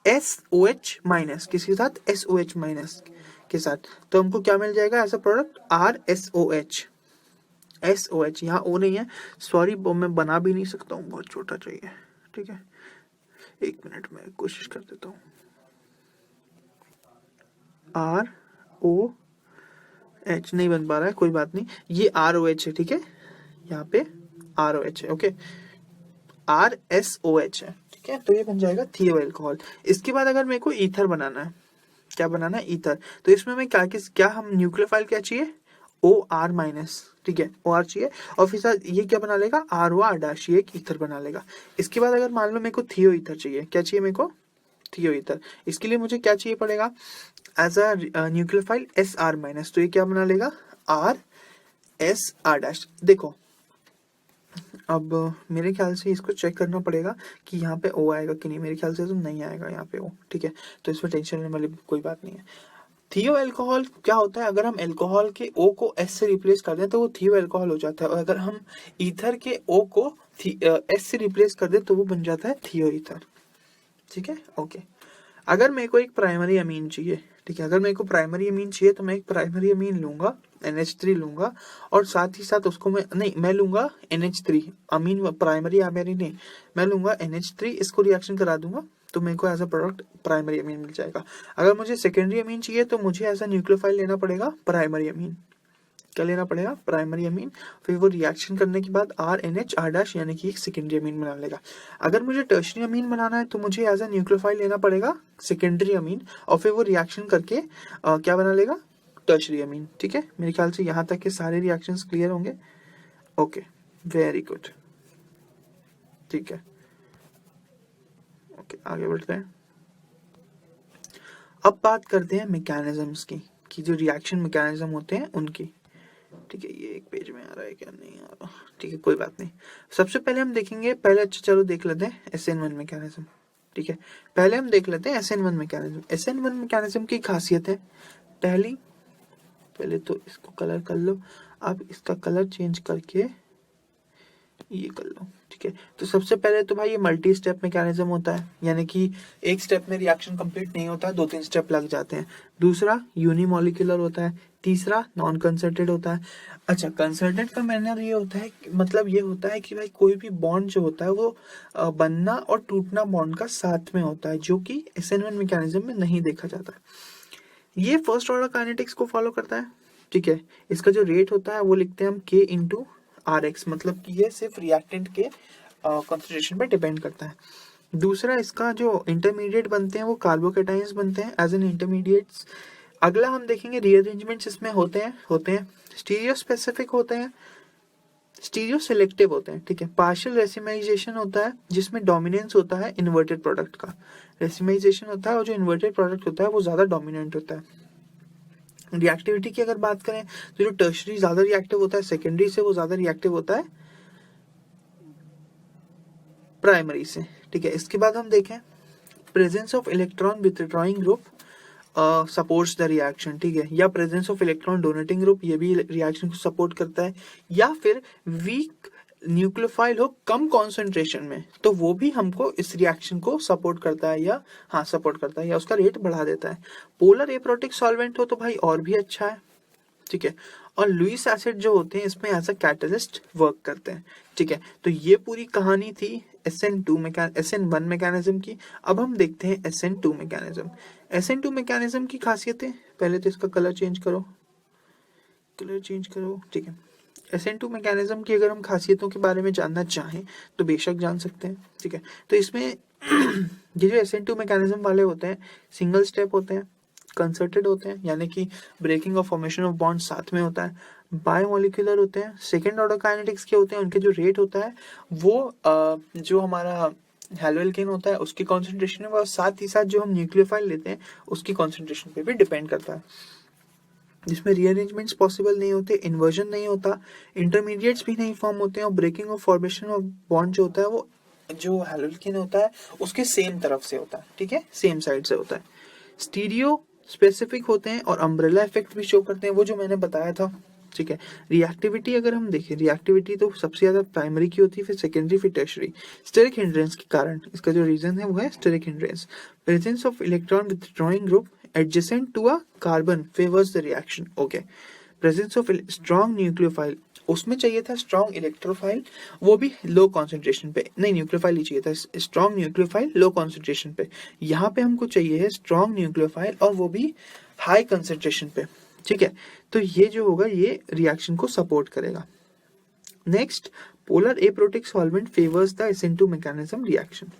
SOH माइनस, किसके साथ, SOH माइनस के साथ। तो हमको क्या मिल जाएगा ऐसा प्रोडक्ट, RSOH। SOH यहाँ O नहीं है, सॉरी, मैं बना भी नहीं सकता हूँ, बहुत छोटा चाहिए, ठीक है, एक मिनट में कोशिश कर देता हूँ। ROH नहीं बन पा रहा है, कोई बात नहीं, ये ROH है, ठीक है, यहाँ पे ROH है, ओके। RSOH है, ठीक है, तो ये बन जाएगा थियो एल्कोहल। इसके बाद अगर मेरे को ईथर बनाना है, क्या बनाना है, ईथर, तो इसमें मैं क्या हम न्यूक्लियोफाइल क्या चाहिए, OR माइनस, ठीक है, OR चाहिए, और फिर साथ ये क्या बना लेगा, ROR' ये एक ईथर बना लेगा। इसके बाद अगर मान लो मेरे को थियो ईथर चाहिए, क्या चाहिए मेरे को, थियो ईथर, इसके लिए मुझे क्या चाहिए पड़ेगा, as a nucleophile SR minus, तो ये क्या बना लेगा, RSR'। देखो अब मेरे ख्याल से इसको चेक करना पड़ेगा कि यहाँ पे O आएगा कि नहीं, मेरे ख्याल से तो नहीं आएगा यहाँ पे O, ठीक है, तो इसमें टेंशन लेने वाली कोई बात नहीं है। थियो एल्कोहल क्या होता है, अगर हम एल्कोहल के O को S से रिप्लेस कर दें तो वो थियो एल्कोहल हो जाता है, और अगर हम ईथर के O को S से रिप्लेस कर दें तो वो बन जाता है थियो ईथर, ठीक है, ओके। अगर मेरे को एक प्राइमरी अमीन चाहिए, ठीक है, अगर मेरे को प्राइमरी अमीन चाहिए तो मैं एक प्राइमरी अमीन लूंगा, NH3 लूंगा, और साथ ही साथ उसको मैं लूंगा NH3 अमीन, प्राइमरी अमीन नहीं, मैं लूंगा NH3, इसको रिएक्शन करा दूंगा तो मेरे को as a product primary amine मिल जाएगा। अगर मुझे सेकेंडरी अमीन चाहिए तो मुझे एज अ न्यूक्लियोफाइल लेना पड़ेगा प्राइमरी अमीन, क्या लेना पड़ेगा, प्राइमरी अमीन, फिर वो रिएक्शन करने के बाद RNHR' यानी कि एक सेकेंडरी अमीन बना लेगा। अगर मुझे टर्शरी अमीन बनाना है तो मुझे एज अ न्यूक्लियोफाइल लेना पड़ेगा सेकेंडरी अमीन, और फिर वो रिएक्शन करके क्या बना लेगा, टर्शरी अमीन, ठीक है। मेरे ख्याल से यहाँ तक के सारे रिएक्शंस क्लियर होंगे, ओके, वेरी गुड, ठीक है, ओके, आगे बढ़ते हैं। अब बात करते हैं मैकेनिज्म्स की, कि जो रिएक्शन मैकेनिज्म होते हैं उनकी, ठीक है, ये एक पेज में आ रहा है क्या, नहीं आ रहा, ठीक है, कोई बात नहीं। सबसे पहले हम देखेंगे, पहले अच्छा चलो देख लेते हैं SN1 मैकेनिज्म, ठीक है, पहले हम देख लेते हैं SN1 मैकेनिज्म। SN1 मैकेनिज्म की खासियत है, पहले तो इसको कलर कर लो, अब इसका कलर चेंज करके ये कर लो, ठीक है। तो सबसे पहले तो भाई ये मल्टी स्टेप मैकेनिज्म होता है, यानी कि एक स्टेप में रिएक्शन कंप्लीट नहीं होता, 2-3 स्टेप लग जाते हैं। दूसरा यूनिमोलिकुलर होता है, तीसरा नॉन कंसर्टेड होता है। अच्छा, कंसर्टेड का मैनर ये होता है, मतलब ये होता है कि भाई कोई भी बॉन्ड जो होता है वो बनना और टूटना बॉन्ड का साथ में होता है, जो कि SN1 मैकेनिज्म में नहीं देखा जाता है। ये फर्स्ट ऑर्डर काइनेटिक्स को फॉलो करता है, ठीक है। इसका जो रेट होता है वो लिखते हैं हम K/RX, मतलब कि ये सिर्फ रिएक्टेंट के कॉन्सेंट्रेशन पे डिपेंड करता है। दूसरा, इसका जो इंटरमीडिएट बनते हैं वो कार्बोकेटाइंस बनते हैं एज एन इंटरमीडिएट्स। अगला हम देखेंगे रीअरेंजमेंट्स इसमें होते हैं स्टीरियो स्पेसिफिक होते हैं, स्टीरियो सिलेक्टिव होते हैं, ठीक है। पार्शियल रेसिमाइजेशन होता है जिसमें डोमिनेंस होता है इन्वर्टेड प्रोडक्ट का, रेसिमाइजेशन होता है और जो इन्वर्टेड प्रोडक्ट होता है वो ज्यादा डोमिनेंट होता है। रिएक्टिविटी की अगर बात करें तो जो टर्शरी ज्यादा रिएक्टिव होता है सेकेंडरी से, वो ज्यादा रिएक्टिव होता है प्राइमरी से, ठीक है। इसके बाद हम देखें presence of electron withdrawing group supports the reaction, ठीक है, या presence of electron donating group, ये भी रिएक्शन को सपोर्ट करता है, या फिर वीक न्यूक्लियोफाइल हो कम कॉन्सेंट्रेशन में तो वो भी हमको इस रिएक्शन को सपोर्ट करता है, या सपोर्ट करता है या उसका रेट बढ़ा देता है। पोलर एप्रोटिक सॉल्वेंट हो तो भाई और भी अच्छा है, ठीक है। और लुईस एसिड जो होते हैं इसमें एज अ कैटलिस्ट वर्क करते हैं, ठीक है। तो ये पूरी कहानी थी SN1 मैकेनिज्म की। अब हम देखते हैं SN2 मैकेनिज्म। SN2 मैकेनिज्म की खासियतें, पहले तो इसका कलर चेंज करो, ठीक है। SN2 मैकेनिज्म की अगर हम खासियतों के बारे में जानना चाहें तो बेशक जान सकते हैं, ठीक है। तो इसमें ये जो SN2 मैकेनिज्म वाले होते हैं सिंगल स्टेप होते हैं, कंसर्टेड होते हैं, यानी कि ब्रेकिंग और फॉर्मेशन ऑफ बॉन्ड साथ में होता है, बायोमोलिकुलर होते हैं, सेकेंड ऑर्डर काइनेटिक्स के होते हैं, उनके जो रेट होता है वो जो हमारा हेलोएल्केन होता है उसकी कॉन्सेंट्रेशन है, और साथ ही साथ जो हम न्यूक्लियोफाइल लेते हैं उसकी कॉन्सेंट्रेशन पे भी डिपेंड करता है। जिसमें रीअरेंजमेंट्स पॉसिबल नहीं होते, इन्वर्जन नहीं होता, इंटरमीडिएट्स भी नहीं फॉर्म होते हैं, और ब्रेकिंग और फॉर्मेशन ऑफ बॉन्ड जो होता है वो जो हेलोएल्केन होता है उसके सेम तरफ से होता है, ठीक है, सेम साइड से होता है। स्टीरियो स्पेसिफिक होते हैं और अम्ब्रेला इफेक्ट भी शो करते हैं, वो जो मैंने बताया था, ठीक है। रिएक्टिविटी अगर हम देखें, रिएक्टिविटी तो सबसे ज्यादा प्राइमरी की होती है, फिर सेकेंडरी, फिर टर्शरी। स्टेरिक हिंड्रेंस के कारण, इसका जो रीजन है वो है steric hindrance. Presence of electron withdrawing group adjacent to a carbon favors the reaction, okay. Presence of strong nucleophile, उसमें चाहिए था स्ट्रॉन्ग इलेक्ट्रोफाइल, वो भी लो कॉन्सेंट्रेशन पे, नहीं न्यूक्लियोफाइल ही चाहिए था, स्ट्रॉन्ग न्यूक्लियोफाइल लो कॉन्सेंट्रेशन पे। यहाँ पे हमको चाहिए है स्ट्रॉन्ग न्यूक्लियोफाइल और वो भी हाई कॉन्सेंट्रेशन पे, ठीक है। तो ये जो होगा ये रिएक्शन को सपोर्ट करेगा। Next, polar aprotic solvent favours the SN2 mechanism reaction.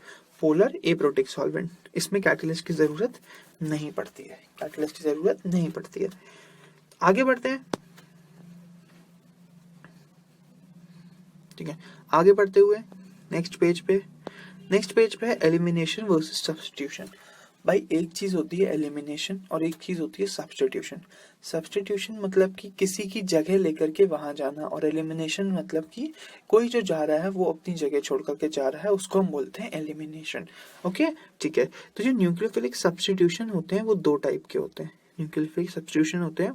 Polar aprotic solvent, इसमें कैटालिस्ट की जरूरत नहीं पड़ती है, कैटालिस्ट की जरूरत नहीं पड़ती है। आगे बढ़ते हैं, ठीक है। आगे बढ़ते हुए नेक्स्ट पेज पे है एलिमिनेशन वर्सेस सब्स्टिट्यूशन। भाई एक चीज होती है एलिमिनेशन और एक चीज होती है सब्स्टिट्यूशन। सब्स्टिट्यूशन मतलब कि किसी की जगह लेकर के वहां जाना, और एलिमिनेशन मतलब कि कोई जो जा रहा है वो अपनी जगह छोड़ करके जा रहा है, उसको हम बोलते हैं एलिमिनेशन। ओके, ठीक है। तो जो न्यूक्लियोफिलिक सब्स्टिट्यूशन होते हैं वो दो टाइप के होते हैं। न्यूक्लियोफिलिक सब्स्टिट्यूशन होते हैं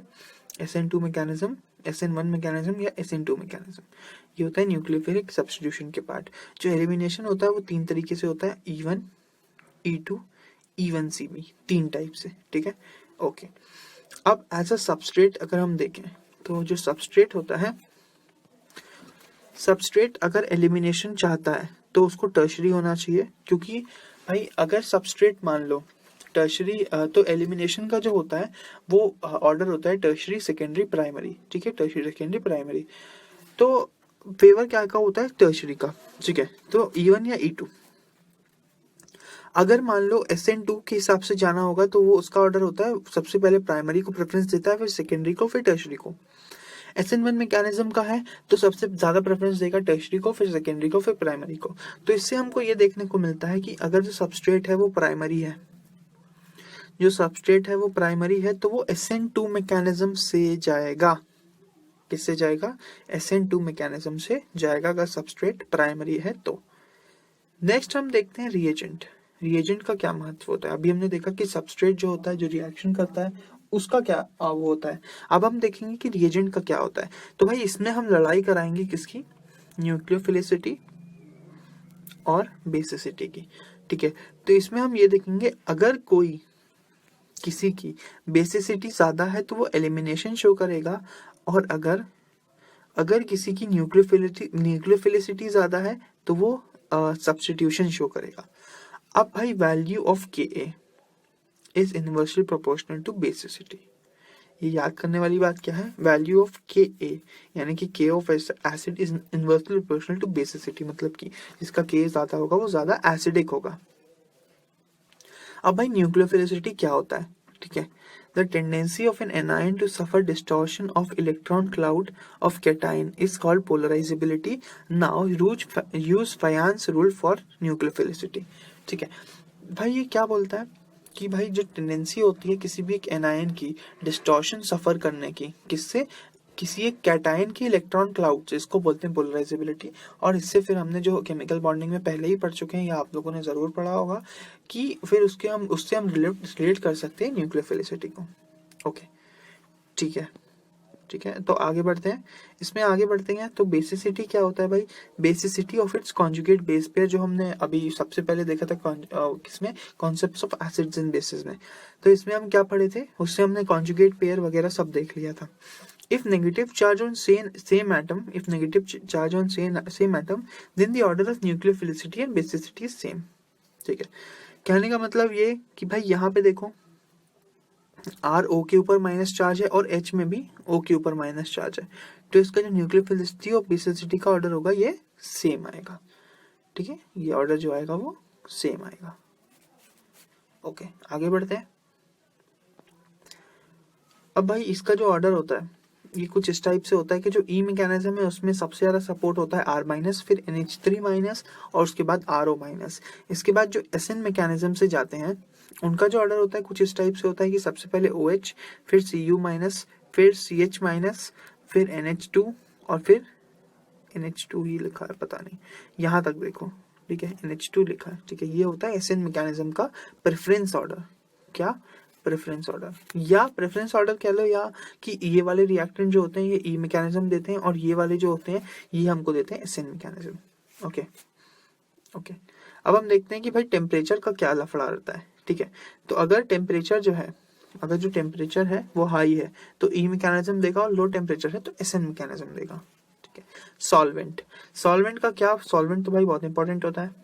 SN2 मैकेनिज्म, SN1 मैकेनिज्म या SN2 मैकेनिज्म। ये होता है न्यूक्लियोफिलिक सब्स्टिट्यूशन के पार्ट। जो एलिमिनेशन होता है वो तीन तरीके से होता है, E1, E2, E1CB, तीन टाइप से, ठीक है। ओके, अब एज अ सबस्ट्रेट अगर हम देखें तो जो सबस्ट्रेट होता है, सबस्ट्रेट अगर एलिमिनेशन चाहता है तो उसको टर्शरी होना चाहिए, क्योंकि भाई अगर सबस्ट्रेट मान लो टर्शरी, तो एलिमिनेशन का जो होता है वो ऑर्डर होता है टर्शरी सेकेंडरी प्राइमरी, ठीक है, टर्शरी सेकेंडरी प्राइमरी। तो फेवर क्या का होता है, टर्शरी का, ठीक है। तो E1 या E2, अगर मान लो SN2 के हिसाब से जाना होगा तो वो उसका ऑर्डर होता है सबसे पहले प्राइमरी को प्रेफरेंस देता है, फिर सेकेंडरी को, फिर टर्शरी को। SN1 मैकेनिज्म का है तो सबसे ज्यादा प्रेफरेंस देगा टर्शरी को, फिर सेकेंडरी को, फिर प्राइमरी को। तो इससे हमको ये देखने को मिलता है कि अगर जो सबस्ट्रेट है वो प्राइमरी है, जो सबस्ट्रेट है वो प्राइमरी है, तो वो SN2 मैकेनिज्म से जाएगा। किससे जाएगा, SN2 मैकेनिज्म से जाएगा अगर सबस्ट्रेट प्राइमरी है तो। नेक्स्ट हम देखते हैं रिएजेंट। रिएजेंट का क्या महत्व होता है। अभी हमने देखा कि सबस्ट्रेट जो होता है, जो रिएक्शन करता है, उसका क्या वो होता है। अब हम देखेंगे कि रिएजेंट का क्या होता है। तो भाई इसमें हम लड़ाई कराएंगे किसकी, न्यूक्लियोफिलिसिटी और बेसिसिटी की, ठीक है। तो इसमें हम ये देखेंगे अगर कोई किसी की बेसिसिटी ज्यादा है तो वो एलिमिनेशन शो करेगा, और अगर अगर किसी की न्यूक्लियोफिलिसिटी ज्यादा है तो वो सब्स्टिट्यूशन शो करेगा। अब भाई value of Ka is inversely proportional to basicity. ये याद करने वाली बात क्या है, वैल्यू ऑफ Ka यानी कि K of acid is inversely proportional to basicity, मतलब कि जिसका K ज्यादा होगा वो ज्यादा एसिडिक होगा। अब भाई न्यूक्लियोफिलिसिटी क्या होता है, ठीक है। The tendency of an anion to suffer distortion of electron cloud of cation is called polarizability. Now use Fayon's rule for nucleophilicity, ठीक है। भाई ये क्या बोलता है कि भाई जो टेंडेंसी होती है किसी भी एक एनायन की डिस्टॉर्शन सफर करने की, किससे, किसी एक कैटायन की इलेक्ट्रॉन क्लाउड से, इसको बोलते हैं पोलराइजेबिलिटी। और इससे फिर हमने जो केमिकल बॉन्डिंग में पहले ही पढ़ चुके हैं, या आप लोगों ने जरूर पढ़ा होगा, कि फिर उससे हम रिलेट कर सकते हैं न्यूक्लियोफिलिसिटी को। ओके, ठीक है, ठीक है। तो आगे बढ़ते हैं, इसमें आगे बढ़ते हैं तो बेसिसिटी क्या होता है भाई, basicity of its conjugate base pair, जो हमने अभी सबसे पहले देखा था किसमें, concepts of acids and bases में। तो इसमें हम क्या पढ़े थे, उससे हमने कॉन्जुगेट पेयर वगैरह सब देख लिया था। If negative charge on same atom, if negative charge on same atom, then the order of nucleophilicity and basicity is same, ठीक है। कहने का मतलब ये कि भाई यहाँ पे देखो R O के ऊपर माइनस चार्ज है और H में भी O के ऊपर माइनस चार्ज है, तो इसका जो न्यूक्लियोफिलिसिटी और बेसिसिटी का ऑर्डर होगा ये सेम आएगा, ठीक है। ये ऑर्डर जो आएगा वो सेम आएगा। ओके, आगे बढ़ते हैं। अब भाई इसका जो ऑर्डर होता है ये कुछ इस टाइप से होता है कि जो ई मैकेनिज्म है उसमें सबसे ज्यादा सपोर्ट होता है R माइनस, फिर NH3 माइनस, और उसके बाद RO माइनस। इसके बाद जो SN मैकेनिज्म से जाते हैं उनका जो ऑर्डर होता है कुछ इस टाइप से होता है कि सबसे पहले OH, फिर Cu माइनस, फिर CH माइनस, फिर NH2, और फिर NH2 ही लिखा है, पता नहीं, यहाँ तक देखो, ठीक है, NH2 लिखा है, ठीक है। ये होता है SN मैकेनिज्म का प्रेफरेंस ऑर्डर। क्या, प्रेफरेंस ऑर्डर, या प्रेफरेंस ऑर्डर कह लो, या कि ये वाले रिएक्टेंट जो होते हैं ये ई मैकेनिज्म देते हैं, और ये वाले जो होते हैं ये हमको देते हैं SN मैकेनिज्म। Okay, okay. अब हम देखते हैं कि भाई टेम्परेचर का क्या लफड़ा रहता है, ठीक है। तो अगर टेम्परेचर जो है, अगर जो टेम्परेचर है वो हाई है तो ई मैकेनिज्म देगा, और लो टेम्परेचर है तो SN मैकेनिज्म देगा, ठीक है। सॉल्वेंट, सॉल्वेंट का क्या, सॉल्वेंट तो भाई बहुत इंपॉर्टेंट होता है,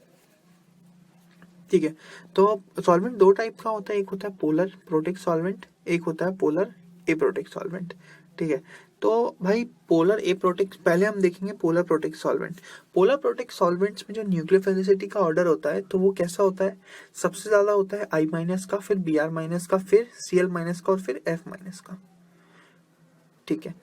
ठीक है। तो सॉल्वेंट दो टाइप का होता है, एक होता है पोलर प्रोटिक सॉल्वेंट, एक होता है पोलर एप्रोटिक सॉल्वेंट, ठीक है। तो भाई पोलर एप्रोटिक, पहले हम देखेंगे polar protic solvent. Polar protic solvents में जो न्यूक्लियोफिलिसिटी का ऑर्डर होता है तो वो कैसा होता है, सबसे ज्यादा होता है I माइनस का, फिर Br माइनस का, फिर Cl माइनस का और फिर F माइनस का, ठीक है।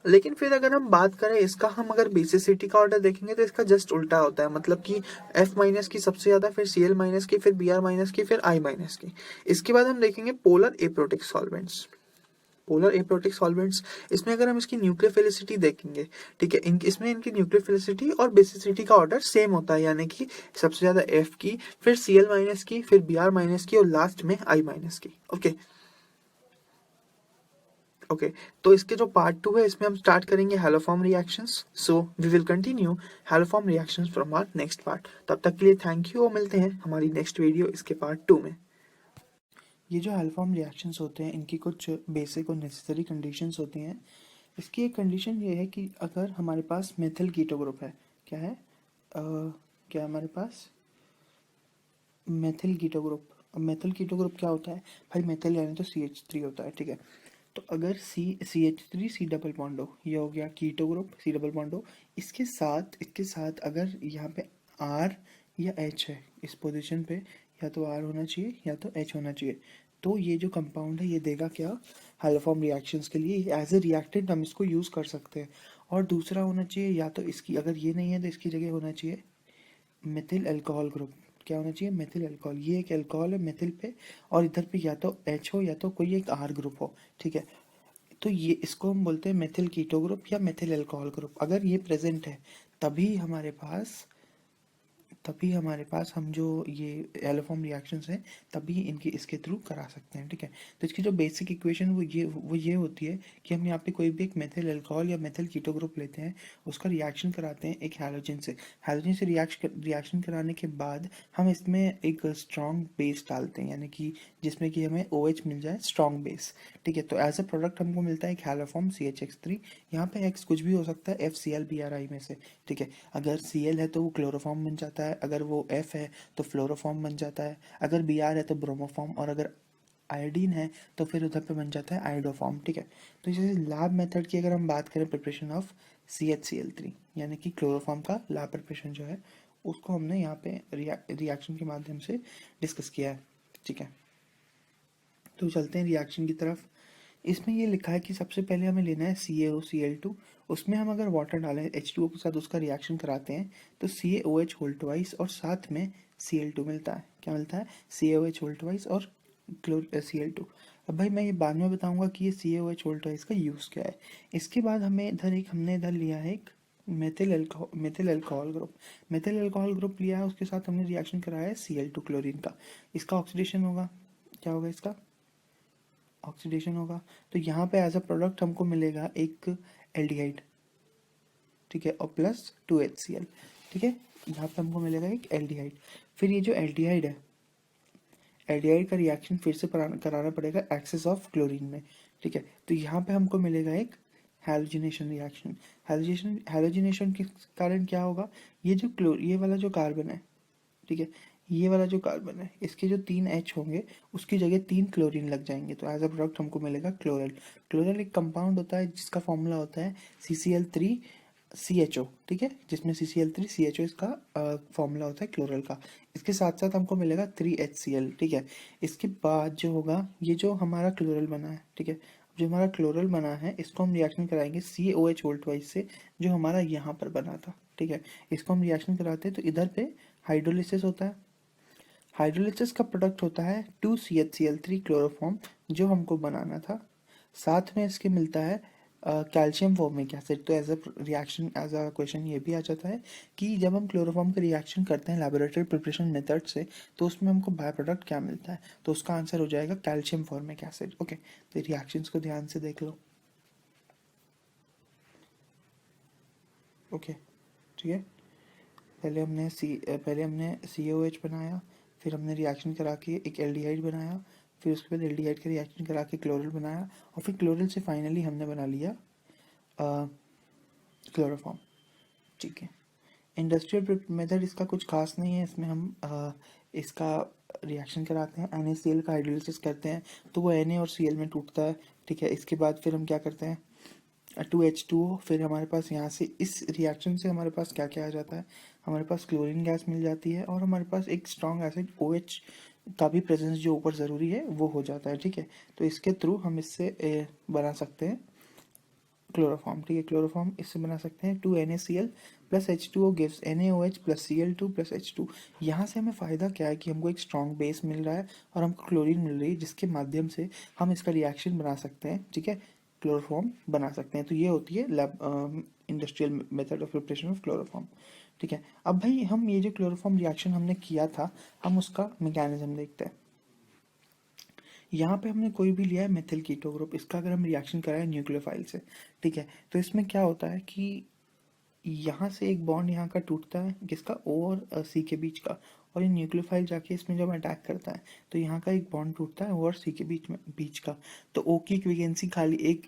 लेकिन फिर अगर हम बात करें इसका, हम अगर बेसिसिटी का ऑर्डर देखेंगे तो इसका जस्ट उल्टा होता है, मतलब कि F माइनस की सबसे ज्यादा, फिर Cl माइनस की, फिर Br माइनस की, फिर I माइनस की। इसके बाद हम देखेंगे polar aprotic solvents. Polar aprotic solvents, इसमें अगर हम इसकी न्यूक्लियोफिलिसिटी देखेंगे, ठीक है, इसमें इनकी न्यूक्लियोफिलिसिटी और बेसिसिटी का ऑर्डर सेम होता है, यानी कि सबसे ज्यादा F की, फिर Cl माइनस की, फिर Br माइनस की और लास्ट में I माइनस की। ओके ओके तो इसके जो पार्ट 2 है इसमें हम स्टार्ट करेंगे haloform reactions. So we will continue haloform reactions from our next part. तब तक के लिए थैंक यू और मिलते हैं हमारी नेक्स्ट वीडियो इसके पार्ट 2 में। ये जो हैलोफॉर्म रिएक्शंस होते हैं इनकी कुछ बेसिक और नेसेसरी कंडीशंस होती हैं। इसकी एक कंडीशन ये है कि अगर हमारे पास मेथिल कीटो ग्रुप है, क्या है क्या हमारे पास मेथिल कीटो ग्रुप। अब मेथिल कीटो ग्रुप क्या होता है भाई, मेथिल यानी तो CH3 होता है, ठीक है। तो अगर CH3 C डबल बॉन्ड हो, ये हो गया keto group, C double bond हो, इसके साथ अगर यहाँ पे R या H है इस पोजीशन पे, या तो R होना चाहिए या तो H होना चाहिए, तो ये जो कंपाउंड है ये देगा क्या, हैलोफॉर्म रिएक्शंस के लिए एज ए रिएक्टेंट हम इसको यूज़ कर सकते हैं। और दूसरा होना चाहिए, या तो इसकी अगर ये नहीं है तो इसकी जगह होना चाहिए मेथिल अल्कोहल ग्रुप। क्या होना चाहिए, मेथिल अल्कोहल। ये एक अल्कोहल है मेथिल पे, और इधर पे या तो H हो या तो कोई एक R ग्रुप हो, ठीक है। तो ये इसको हम बोलते हैं मेथिल कीटो ग्रुप या मेथिल अल्कोहल ग्रुप। अगर ये प्रेजेंट है तभी हमारे पास हम जो ये एलोफॉर्म रिएक्शंस हैं तभी इनके इसके थ्रू करा सकते हैं, ठीक है। तो इसकी जो बेसिक इक्वेशन वो ये होती है कि हम यहाँ पे कोई भी एक मेथिल अल्कोहल या मेथिल कीटो ग्रुप लेते हैं, उसका रिएक्शन कराते हैं एक हैलोजन से रिएक्शन कराने के बाद हम इसमें एक स्ट्रॉन्ग बेस डालते हैं, यानी कि जिसमें कि हमें OH मिल जाए, स्ट्रॉन्ग बेस, ठीक है। तो एज अ प्रोडक्ट हमको मिलता है एक हैलोफॉर्म CHX3। यहाँ पे X कुछ भी हो सकता है, FCl Bri में से, ठीक है। अगर Cl है तो वो क्लोरोफॉर्म बन जाता है, अगर वो F है तो फ्लोरोफॉर्म बन जाता है, अगर Br है तो ब्रोमोफॉर्म, और अगर आयोडीन है तो फिर उधर पे बन जाता है आयोडोफॉर्म, ठीक है। तो जैसे लैब मेथड की अगर हम बात करें, प्रिपरेशन ऑफ CHCl3 यानी कि क्लोरोफॉर्म का लैब प्रिपरेशन जो है उसको हमने यहाँ पे रिएक्शन के माध्यम से डिस्कस किया है, ठीक है। तो चलते हैं रिएक्शन की तरफ। इसमें ये लिखा है कि सबसे पहले हमें लेना है CaOCl2। उसमें हम अगर वाटर डालें H2O के साथ, उसका रिएक्शन कराते हैं तो CaOH होल ट्वाइस और साथ में Cl2 मिलता है। क्या मिलता है, CaOH होल ट्वाइस और Cl2। अब भाई मैं ये बाद में बताऊंगा कि ये CaOH होल ट्वाइस का यूज़ क्या है। इसके बाद हमने इधर लिया है एक methyl alcohol group. Methyl alcohol group लिया है, उसके साथ हमने रिएक्शन कराया है Cl2 क्लोरीन का। इसका ऑक्सीडेशन होगा, क्या होगा इसका ऑक्सीडेशन होगा। तो यहाँ पे एज अ प्रोडक्ट हमको मिलेगा एक एल्डिहाइड, ठीक है, और प्लस 2HCl, ठीक है। यहाँ पे हमको मिलेगा एक एल्डिहाइड। फिर ये जो एल्डिहाइड है, एल्डिहाइड का रिएक्शन फिर से कराना पड़ेगा एक्सेस ऑफ क्लोरीन में, ठीक है। तो यहाँ पे हमको मिलेगा एक हैलोजिनेशन रिएक्शन। हैलोजिनेशन के कारण क्या होगा, ये वाला जो कार्बन है, ठीक है, ये वाला जो कार्बन है इसके जो 3 H होंगे उसकी जगह 3 क्लोरीन लग जाएंगे, तो एज अ प्रोडक्ट हमको मिलेगा क्लोरल। क्लोरल एक कंपाउंड होता है जिसका फॉर्मूला होता है CCl3CHO, ठीक है, जिसमें CCl3CHO इसका फॉर्मूला होता है क्लोरल का। इसके साथ साथ हमको मिलेगा 3HCl, ठीक है। इसके बाद जो होगा, ये जो हमारा क्लोरल बना है, ठीक है, जो हमारा क्लोरल बना है इसको हम रिएक्शन कराएंगे COH वोल्ट वाइज से, जो हमारा यहाँ पर बना था, ठीक है। इसको हम रिएक्शन कराते हैं तो इधर पे हाइड्रोलिसिस होता है। हाइड्रोलिसिस का प्रोडक्ट होता है 2CHCl3 क्लोरोफॉर्म, जो हमको बनाना था। साथ में इसके मिलता है कैल्शियम फॉर्मिक एसिड। तो as a reaction, as a question ये भी आ जाता है कि जब हम क्लोरोफॉर्म का रिएक्शन करते हैं लैबोरेटरी प्रिपरेशन मेथड से तो उसमें हमको बाय प्रोडक्ट क्या मिलता है, तो उसका आंसर हो जाएगा कैल्शियम फॉर्मिक एसिड। ओके, तो रिएक्शंस को ध्यान से देख लो। ओके, ठीक है। पहले हमने COH बनाया, फिर हमने रिएक्शन करा के एक एल्डिहाइड बनाया, फिर उसके बाद एल्डिहाइड का रिएक्शन करा के क्लोरल बनाया, और फिर क्लोरल से फाइनली हमने बना लिया क्लोरोफॉर्म, ठीक है। इंडस्ट्रियल मेथड इसका कुछ खास नहीं है। इसमें हम इसका रिएक्शन कराते हैं, NaCl का हाइड्रोलिसिस करते हैं तो वो Na और Cl में टूटता है, ठीक है। इसके बाद फिर हम क्या करते हैं, 2H2O। फिर हमारे पास यहाँ से इस रिएक्शन से हमारे पास क्या क्या आ जाता है, हमारे पास क्लोरीन गैस मिल जाती है और हमारे पास एक स्ट्रॉन्ग एसिड OH का भी प्रेजेंस जो ऊपर ज़रूरी है वो हो जाता है। ठीक है, तो इसके थ्रू हम इससे बना सकते हैं क्लोरोफॉर्म। ठीक है, क्लोरोफॉर्म इससे बना सकते हैं 2NaCl plus H2O gives NaOH plus Cl2 plus H2। यहाँ से हमें फ़ायदा क्या है कि हमको एक स्ट्रॉन्ग बेस मिल रहा है और हमको क्लोरीन मिल रही है, जिसके माध्यम से हम इसका रिएक्शन बना सकते हैं। ठीक है, क्लोरोफॉर्म बना सकते हैं। तो ये होती है lab industrial method of preparation of chloroform. ठीक है, अब भाई हम ये जो क्लोरोफॉर्म रिएक्शन हमने किया था, हम उसका मैकेनिज्म देखते हैं। यहाँ पे हमने कोई भी लिया है मेथिल कीटो ग्रुप, इसका अगर हम रिएक्शन कराएं न्यूक्लियोफाइल से, ठीक है, तो इसमें क्या होता है कि यहाँ से एक बॉन्ड यहाँ का टूटता है, किसका, O और C के बीच का, और ये न्यूक्लियोफाइल जाके इसमें जब अटैक करता है तो यहाँ का एक बॉन्ड टूटता है O और C के बीच का। तो O की इक्विवेलेंसी खाली एक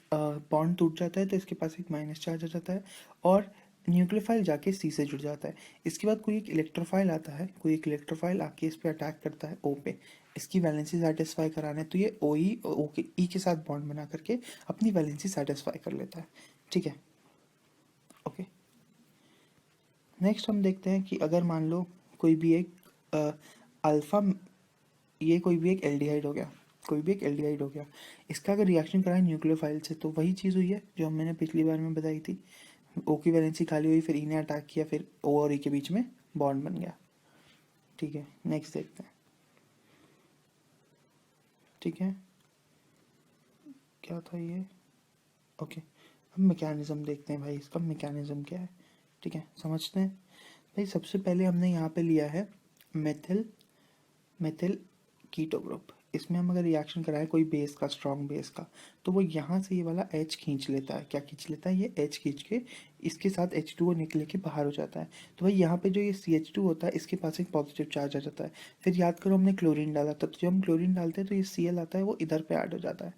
बॉन्ड टूट जाता है तो इसके पास एक माइनस चार्ज आ जाता है और न्यूक्लियोफाइल जाके C से जुड़ जाता है। इसके बाद कोई एक इलेक्ट्रोफाइल आता है, कोई एक इलेक्ट्रोफाइल आके इस पे अटैक करता है O पे, इसकी वैलेंसी सेटिस्फाई कराने, तो ये O के E के साथ बॉन्ड बना करके अपनी वैलेंसी सेटिस्फाई कर लेता है। ठीक है, ओके। नेक्स्ट हम देखते हैं कि अगर मान लो कोई भी एक अल्फा, ये कोई भी एक एल्डिहाइड हो गया, कोई भी एक एल्डिहाइड हो गया, इसका अगर रिएक्शन कराएं न्यूक्लियोफाइल से तो वही चीज़ हुई है जो मैंने पिछली बार में बताई थी। O की वैलेंसी खाली हुई, फिर E ने अटैक किया, फिर O और E के बीच में बॉन्ड बन गया। ठीक है, नेक्स्ट देखते हैं। ठीक है, क्या था ये, ओके। अब मैकेनिज्म देखते हैं भाई, इसका मैकेनिज्म क्या है। ठीक है, समझते हैं भाई। सबसे पहले हमने यहाँ पे लिया है मेथिल मेथिल कीटो ग्रुप। इसमें हम अगर रिएक्शन कराएं कोई बेस का, स्ट्रॉन्ग बेस का, तो वो यहाँ से ये वाला H खींच लेता है। क्या खींच लेता है, ये H खींच के इसके साथ H2O निकले के बाहर हो जाता है। तो भाई यहाँ पे जो ये CH2 होता है, इसके पास एक पॉजिटिव चार्ज आ जाता है। फिर याद करो हमने क्लोरीन डाला था, तो जब हम क्लोरीन डालते हैं तो ये Cl आता है, वो इधर पे ऐड हो जाता है।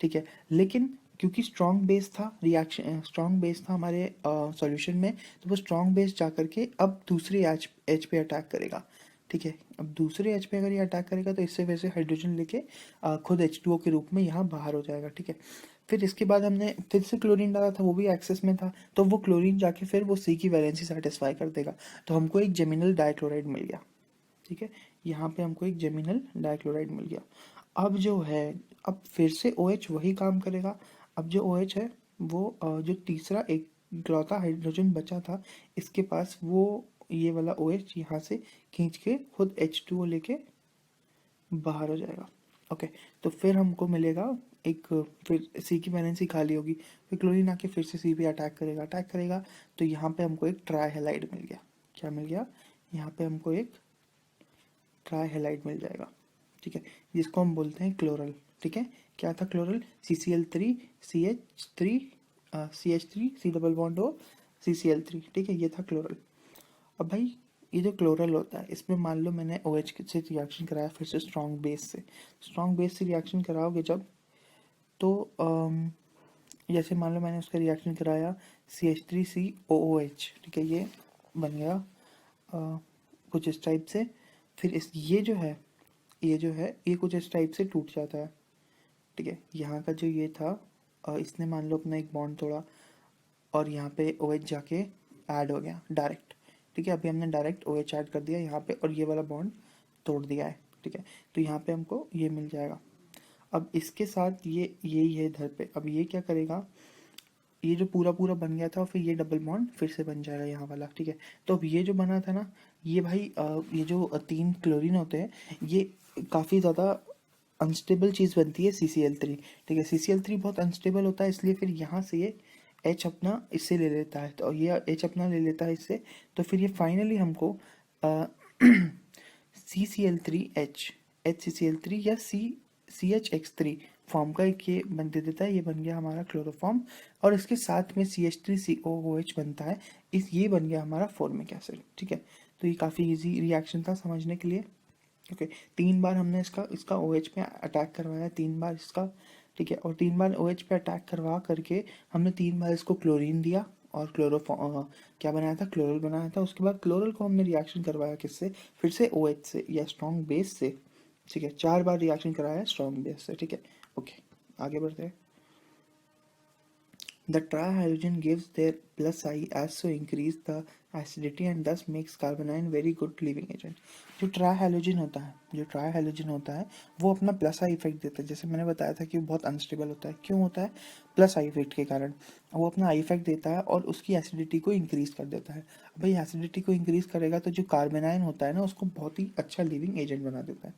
ठीक है, लेकिन क्योंकि स्ट्रॉन्ग बेस था, रिएक्शन स्ट्रॉन्ग बेस था हमारे सॉल्यूशन में, तो वो स्ट्रॉन्ग बेस जा करके अब दूसरे एच पे अटैक करेगा। ठीक है, अब दूसरे एच पे अगर ये अटैक करेगा तो इससे वैसे हाइड्रोजन लेके खुद H2O के रूप में यहाँ बाहर हो जाएगा। ठीक है, फिर इसके बाद हमने फिर से क्लोरीन डाला था, वो भी एक्सेस में था, तो वो क्लोरीन जाके फिर वो C की वैलेंसी सेटिस्फाई कर देगा, तो हमको एक जेमिनल डाइक्लोराइड मिल गया। ठीक है, यहाँ पे हमको एक जेमिनल डाइक्लोराइड मिल गया। अब जो है, अब फिर से OH वही काम करेगा। अब जो OH है वो जो तीसरा एक इकलौता हाइड्रोजन बचा था, इसके पास वो ये वाला OH यहाँ से खींच के खुद H2O लेके बाहर हो जाएगा। ओके, तो फिर हमको मिलेगा एक, फिर C की वैलेंसी खाली होगी, फिर क्लोरीन आके फिर से C पे अटैक करेगा, तो यहाँ पे हमको एक ट्राईहेलाइड मिल गया। क्या मिल गया, यहाँ पे हमको एक ट्राईहेलाइड मिल जाएगा। ठीक है, जिसको हम बोलते हैं क्लोरल। ठीक है, क्या था chloral, CCl3 CH3 CH3 C double bond O CCl3। ठीक है, ये था क्लोरल। अब भाई ये जो क्लोरल होता है, इसमें मान लो मैंने OH से रिएक्शन कराया, फिर से स्ट्रॉन्ग बेस से रिएक्शन कराओगे जब, तो जैसे मान लो मैंने उसका रिएक्शन कराया CH3COOH। ठीक है, ये बन गया कुछ इस टाइप से। फिर इस ये कुछ इस टाइप से टूट जाता है। ठीक है, यहाँ का जो ये था, इसने मान लो अपना एक बॉन्ड तोड़ा और यहाँ पे OH जाके ऐड हो गया डायरेक्ट। ठीक है, अभी हमने डायरेक्ट OH ऐड कर दिया यहाँ पे और ये वाला बॉन्ड तोड़ दिया है। ठीक है, तो यहाँ पे हमको ये मिल जाएगा। अब इसके साथ ये यही है इधर पे, अब ये क्या करेगा, ये जो पूरा पूरा बन गया था फिर ये डबल बॉन्ड फिर से बन जाएगा यहाँ वाला। ठीक है, तो अब ये जो बना था ना, ये भाई ये जो 3 क्लोरीन होते हैं, ये काफ़ी ज़्यादा अनस्टेबल चीज़ बनती है CCl3। ठीक है, CCl3 बहुत अनस्टेबल होता है, इसलिए फिर यहाँ से ये H अपना इससे ले लेता है, तो ये H अपना ले लेता है इससे, तो फिर ये फाइनली हमको CCl3H HCCl3 या CHX3 फॉर्म का एक ये बन दे देता है। ये बन गया हमारा क्लोरोफॉर्म और इसके साथ में CH3COOH बनता है, ये बन गया हमारा फॉर्मिक एसिड। ठीक है, तो ये काफ़ी इजी रिएक्शन था समझने के लिए। ओके, 3 बार हमने इसका OH पे अटैक करवाया, 3 बार इसका। ठीक है, और 3 बार OH पे अटैक करवा करके हमने 3 बार इसको क्लोरीन दिया और क्या बनाया था, क्लोरल बनाया था। उसके बाद क्लोरल को हमने रिएक्शन करवाया किससे, फिर से OH से या स्ट्रॉन्ग बेस से। ठीक है, 4 बार रिएक्शन कराया स्ट्रॉन्ग बेस से। ठीक है, ओके, आगे बढ़ते हैं। The trihalogen gives their plus I as so increase the acidity and thus makes carbanion very good living agent. जो ट्राइहाइलोजन होता है वो अपना प्लस आई इफेक्ट देता है। जैसे मैंने बताया था कि वो बहुत अनस्टेबल होता है। क्यों होता है? प्लस आई इफेक्ट के कारण वो अपना आई इफेक्ट देता है और उसकी एसिडिटी को इंक्रीज कर देता है। भाई एसिडिटी को इंक्रीज करेगा तो जो कार्बेनाइन होता है ना उसको बहुत ही अच्छा लिविंग एजेंट बना देता है।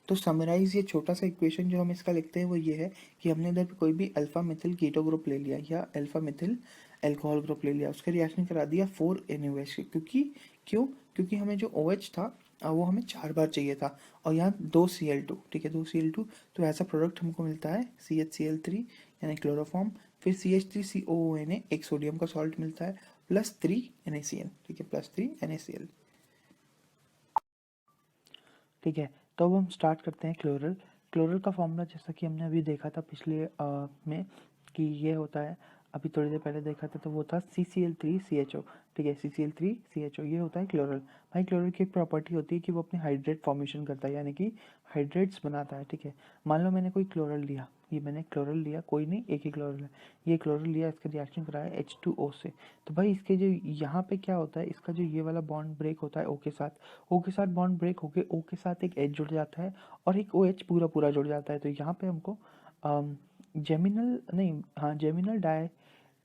तो समराइज ये छोटा सा इक्वेशन जो हम इसका लिखते हैं वो ये है कि हमने इधर कोई भी अल्फा मिथिल कीटो ग्रुप ले लिया या अल्फा मिथिल अल्कोहल ग्रुप ले लिया, उसका रिएक्शन करा दिया 4 NaOH क्योंकि क्यों क्योंकि हमें जो OH था वो हमें 4 बार चाहिए था और यहाँ 2Cl2, ठीक है 2Cl2, तो ऐसा प्रोडक्ट हमको मिलता है CHCl3 यानी क्लोरोफॉर्म, फिर CH3COONA एक सोडियम का सॉल्ट मिलता है प्लस 3 NaCl, ठीक है प्लस 3 NaCl। ठीक है, तो अब हम स्टार्ट करते हैं क्लोरल। क्लोरल का फॉर्मूला जैसा कि हमने अभी देखा था पिछले में कि ये होता है, अभी थोड़ी देर पहले देखा था तो वो था CCl3CHO, ठीक है CCl3CHO ये होता है क्लोरल। भाई क्लोरल की एक प्रॉपर्टी होती है कि वो अपने हाइड्रेट फॉर्मेशन करता है यानी कि हाइड्रेट्स बनाता है। ठीक है, मान लो मैंने कोई क्लोरल लिया, ये मैंने क्लोरल लिया, कोई नहीं एक ही क्लोरल है, ये क्लोरल लिया, इसका रिएक्शन कराया H2O से, तो भाई इसके जो यहाँ पे क्या होता है, इसका जो ये वाला बॉन्ड ब्रेक होता है O के साथ, O के साथ बॉन्ड ब्रेक होके O के साथ एक H जुड़ जाता है और एक OH पूरा पूरा जुड़ जाता है। तो यहाँ पे हमको जेमिनल नहीं, हाँ जेमिनल डाई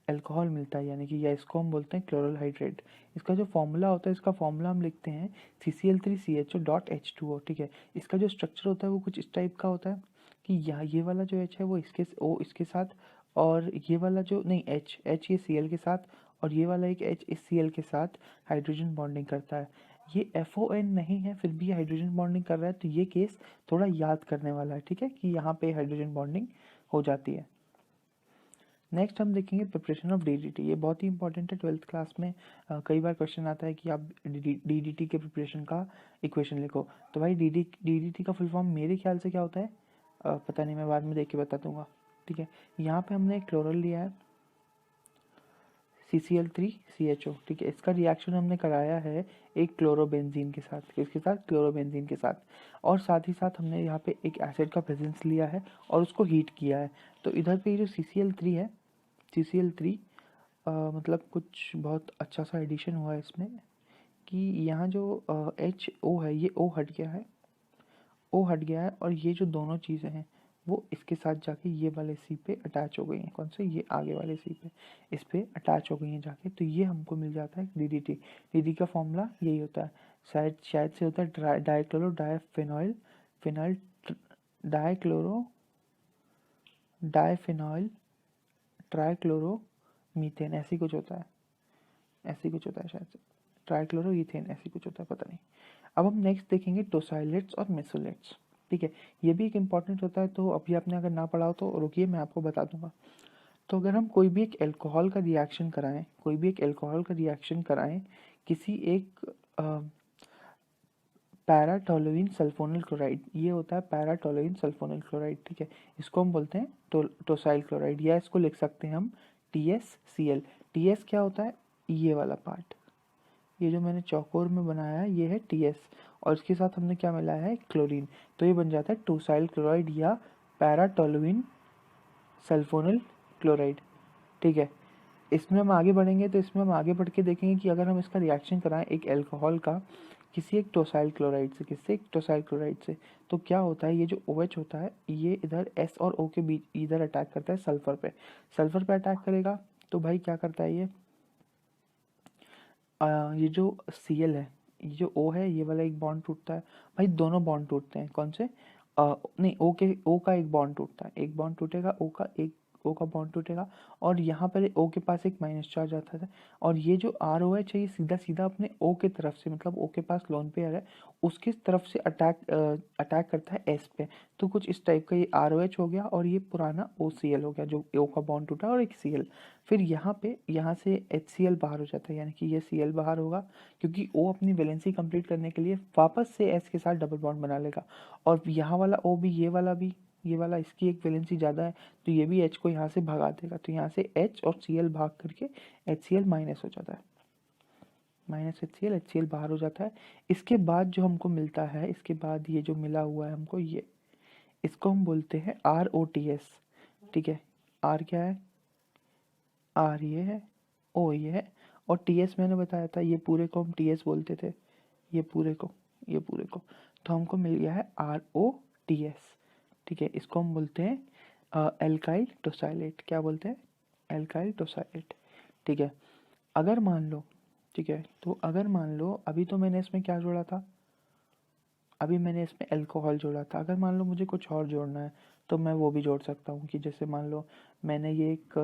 अल्कोहल मिलता है यानी कि या इसको हम बोलते हैं क्लोरल हाइड्रेट। इसका जो फॉर्मूला होता है, इसका फॉर्मूला हम लिखते हैं CCl3CHO.H2O। ठीक है, इसका जो स्ट्रक्चर होता है वो कुछ इस टाइप का होता है कि यहाँ ये वाला जो H है वो इसके O इसके साथ, और ये वाला जो नहीं H ये Cl के साथ, और ये वाला एक H इस Cl के साथ हाइड्रोजन बॉन्डिंग करता है। ये FON नहीं है फिर भी ये हाइड्रोजन बॉन्डिंग कर रहा है, तो ये केस थोड़ा याद करने वाला है। ठीक है, कि यहाँ पे हाइड्रोजन बॉन्डिंग हो जाती है। नेक्स्ट हम देखेंगे प्रिपरेशन ऑफ DDT। ये बहुत ही इंपॉर्टेंट है, 12th क्लास में कई बार क्वेश्चन आता है कि आप DDT के प्रिपरेशन का इक्वेशन लिखो। तो भाई DDT का फुल फॉर्म मेरे ख्याल से क्या होता है पता नहीं, मैं बाद में देख के बता दूंगा। ठीक है, यहाँ पे हमने एक क्लोरल लिया है CCl3CHO। ठीक है, इसका रिएक्शन हमने कराया है एक क्लोरोबेंजीन के साथ, किसके साथ? क्लोरोबेंजीन के साथ, और साथ ही साथ हमने यहाँ पे एक एसिड का प्रेजेंस लिया है और उसको हीट किया है। तो इधर पे जो CCl3 है, CCl3 मतलब कुछ बहुत अच्छा सा एडिशन हुआ है इसमें कि यहाँ जो HO है ये O हट गया है, O हट गया है, और ये जो दोनों चीज़ें हैं वो इसके साथ जाके ये वाले C पे अटैच हो गई हैं। कौन से? ये आगे वाले C पे, इस पे अटैच हो गई हैं जाके, तो ये हमको मिल जाता है DDT। DDT का फॉर्मूला यही होता है, शायद से होता है dichloro diphenyl phenyl dichloro diphenyl trichloro methane, ऐसी कुछ होता है, ऐसी कुछ होता है शायद से, ट्राइक्लोरो ईथेन ऐसी कुछ होता है, पता नहीं। अब हम नेक्स्ट देखेंगे टोसाइलेट्स और मेसोलेट्स। ठीक है, ये भी एक इम्पॉर्टेंट होता है, तो अभी आपने अगर ना पढ़ा हो तो रुकिए मैं आपको बता दूंगा। तो अगर हम कोई भी एक अल्कोहल का रिएक्शन कराएं, कोई भी एक अल्कोहल का रिएक्शन कराएं किसी एक पैराटोलुइन सल्फोनिल क्लोराइड, ये होता है पैराटोलुइन सल्फोनिल क्लोराइड। ठीक है, इसको हम बोलते हैं टोसाइल क्लोराइड, या इसको लिख सकते हैं हम TSCl। TS क्या होता है? ये वाला पार्ट, ये जो मैंने चौकोर में बनाया है ये है TS, और इसके साथ हमने क्या मिलाया है? क्लोरीन, तो ये बन जाता है टोसाइल क्लोराइड या पैराटोलुइन सल्फोनिल क्लोराइड। ठीक है, इसमें हम आगे बढ़ेंगे तो इसमें हम आगे बढ़ के देखेंगे कि अगर हम इसका रिएक्शन कराएं एक अल्कोहल का किसी एक टोसाइल क्लोराइड से, किससे? एक टोसाइल क्लोराइड से, तो क्या होता है, ये जो OH होता है ये इधर S और O के बीच इधर अटैक करता है सल्फर पे, सल्फर पे अटैक करेगा तो भाई क्या करता है ये जो Cl है, ये जो O है, ये वाला एक बॉन्ड टूटता है। भाई दोनों बॉन्ड टूटते हैं, कौन से? नहीं, O का एक बॉन्ड टूटता है, एक बॉन्ड टूटेगा O का, एक O का बॉन्ड टूटेगा, और यहाँ पर O के पास एक माइनस चार्ज आता है, और ये जो ROH है ये सीधा सीधा अपने O के तरफ से, मतलब O के पास लोन पेयर है उसकी तरफ से अटैक करता है S पे। तो कुछ इस टाइप का ये ROH हो गया और ये पुराना OCl हो गया, जो O का बॉन्ड टूटा और एक Cl। फिर यहाँ पे यहाँ से HCl बाहर हो जाता है, यानी कि ये Cl बाहर होगा क्योंकि O अपनी वैलेंसी कंप्लीट करने के लिए वापस से S के साथ डबल बॉन्ड बना लेगा, और यहाँ वाला O भी, ये वाला इसकी एक वैलेंसी ज़्यादा है तो ये भी H को यहाँ से भगा देगा, तो यहाँ से H और Cl भाग करके HCl माइनस हो जाता है, माइनस HCl बाहर हो जाता है। इसके बाद जो हमको मिलता है, इसके बाद ये जो मिला हुआ है हमको, ये इसको हम बोलते हैं ROTS। ठीक है, R क्या है? आर ये है, ओ ये है, और टी एस मैंने बताया था, ये पूरे को हम टी एस बोलते थे, ये पूरे को, ये पूरे को, तो हमको मिल गया है आर ओ टी एस। ठीक है, इसको हम बोलते हैं एल्काइल टोसाइलेट। क्या बोलते हैं? Alkyl tosylate. ठीक है, अगर मान लो, ठीक है, तो अगर मान लो अभी तो मैंने इसमें क्या जोड़ा था, अभी मैंने इसमें अल्कोहल जोड़ा था, अगर मान लो मुझे कुछ और जोड़ना है तो मैं वो भी जोड़ सकता हूँ, कि जैसे मान लो मैंने ये एक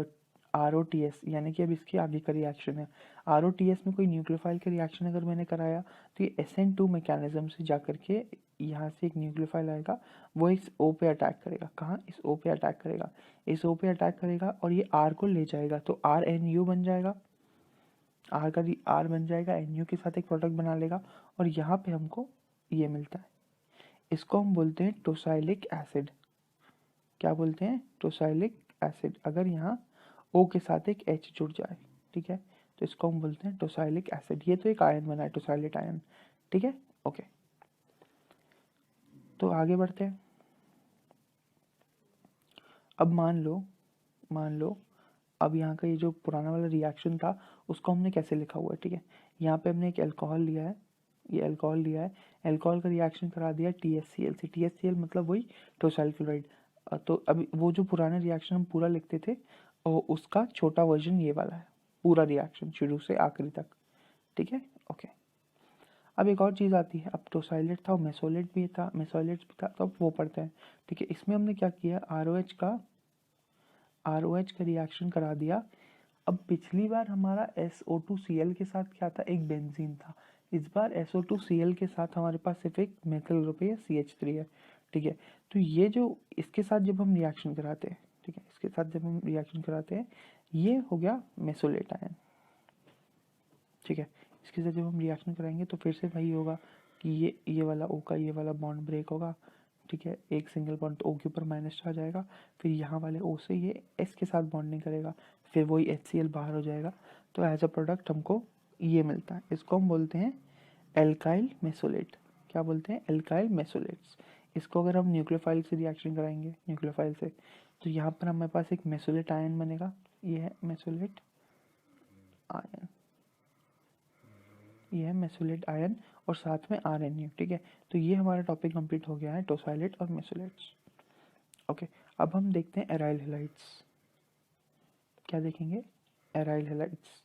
आर ओ टी एस, यानी कि अब इसके आगे का रिएक्शन है, आर ओ टी एस में कोई न्यूक्लियोफाइल का रिएक्शन अगर मैंने कराया तो ये SN2 मैकेनिज्म से जा करके यहाँ से एक न्यूक्लियोफाइल आएगा, वो इस O पे अटैक करेगा। कहाँ? इस O पे अटैक करेगा, इस O पे अटैक करेगा और ये R को ले जाएगा, तो RNU बन जाएगा, आर का आर बन जाएगा, NU के साथ एक प्रोडक्ट बना लेगा, और यहाँ पे हमको ये मिलता है, इसको हम बोलते हैं टोसाइलिक एसिड। क्या बोलते हैं? टोसाइलिक एसिड। अगर यहाँ O के साथ एक H जुड़ जाए, ठीक है, तो इसको हम बोलते हैं टोसाइलिक एसिड। ये तो एक आयन बना है, टोसाइलेट आयन। ठीक है, ओके, तो आगे बढ़ते हैं। अब मान लो अब यहाँ का ये जो पुराना वाला रिएक्शन था उसको हमने कैसे लिखा हुआ है। ठीक है, यहाँ पे हमने एक अल्कोहल लिया है, ये अल्कोहल लिया है, अल्कोहल का रिएक्शन करा दिया THCl से। THCl मतलब वही टोसाइल क्लोराइड। तो अभी वो जो पुराना रिएक्शन हम पूरा लिखते थे और उसका छोटा वर्जन ये वाला है, पूरा रिएक्शन शुरू से आखिरी तक। ठीक है, ओके। अब एक और चीज़ आती है, अब टोसाइलेट था, मेसोलेट भी था, मेसोलेट भी था, तो अब वो पढ़ते हैं। ठीक है, इसमें हमने क्या किया, ROH का रिएक्शन करा दिया। अब पिछली बार हमारा SO2Cl के साथ क्या था, एक बेंजीन था। इस बार SO2Cl के साथ हमारे पास सिर्फ एक मेथल ग्रुप है, CH3 है। ठीक है, तो ये जो इसके साथ जब हम रिएक्शन कराते हैं, ठीक है, इसके साथ जब हम रिएक्शन कराते हैं, ये हो गया मेसोलेट आयन। ठीक है, इसके साथ जब हम रिएक्शन कराएंगे तो फिर से वही होगा कि ये वाला O का ये वाला बॉन्ड ब्रेक होगा। ठीक है, एक सिंगल बॉन्ड तो O के ऊपर माइनस आ जाएगा, फिर यहाँ वाले O से ये S के साथ बॉन्डिंग करेगा, फिर वही HCl बाहर हो जाएगा, तो एज अ प्रोडक्ट हमको ये मिलता है। इसको हम बोलते हैं एल्काइल मेसोलेट। क्या बोलते हैं? एल्काइल मेसोलेट्स। इसको अगर हम न्यूक्लियोफाइल से रिएक्शन कराएंगे, न्यूक्लियोफाइल से, तो यहाँ पर हमारे पास एक मेसोलेट आयन बनेगा, ये है मेसोलेट आयन, ये है मेसोलेट आयन, और साथ में RNU। ठीक है, तो ये हमारा टॉपिक कंप्लीट हो गया है, टोसाइलेट और मेसोलेट्स। ओके, अब हम देखते हैं एराइल हैलाइड्स। क्या देखेंगे? Aryl halides.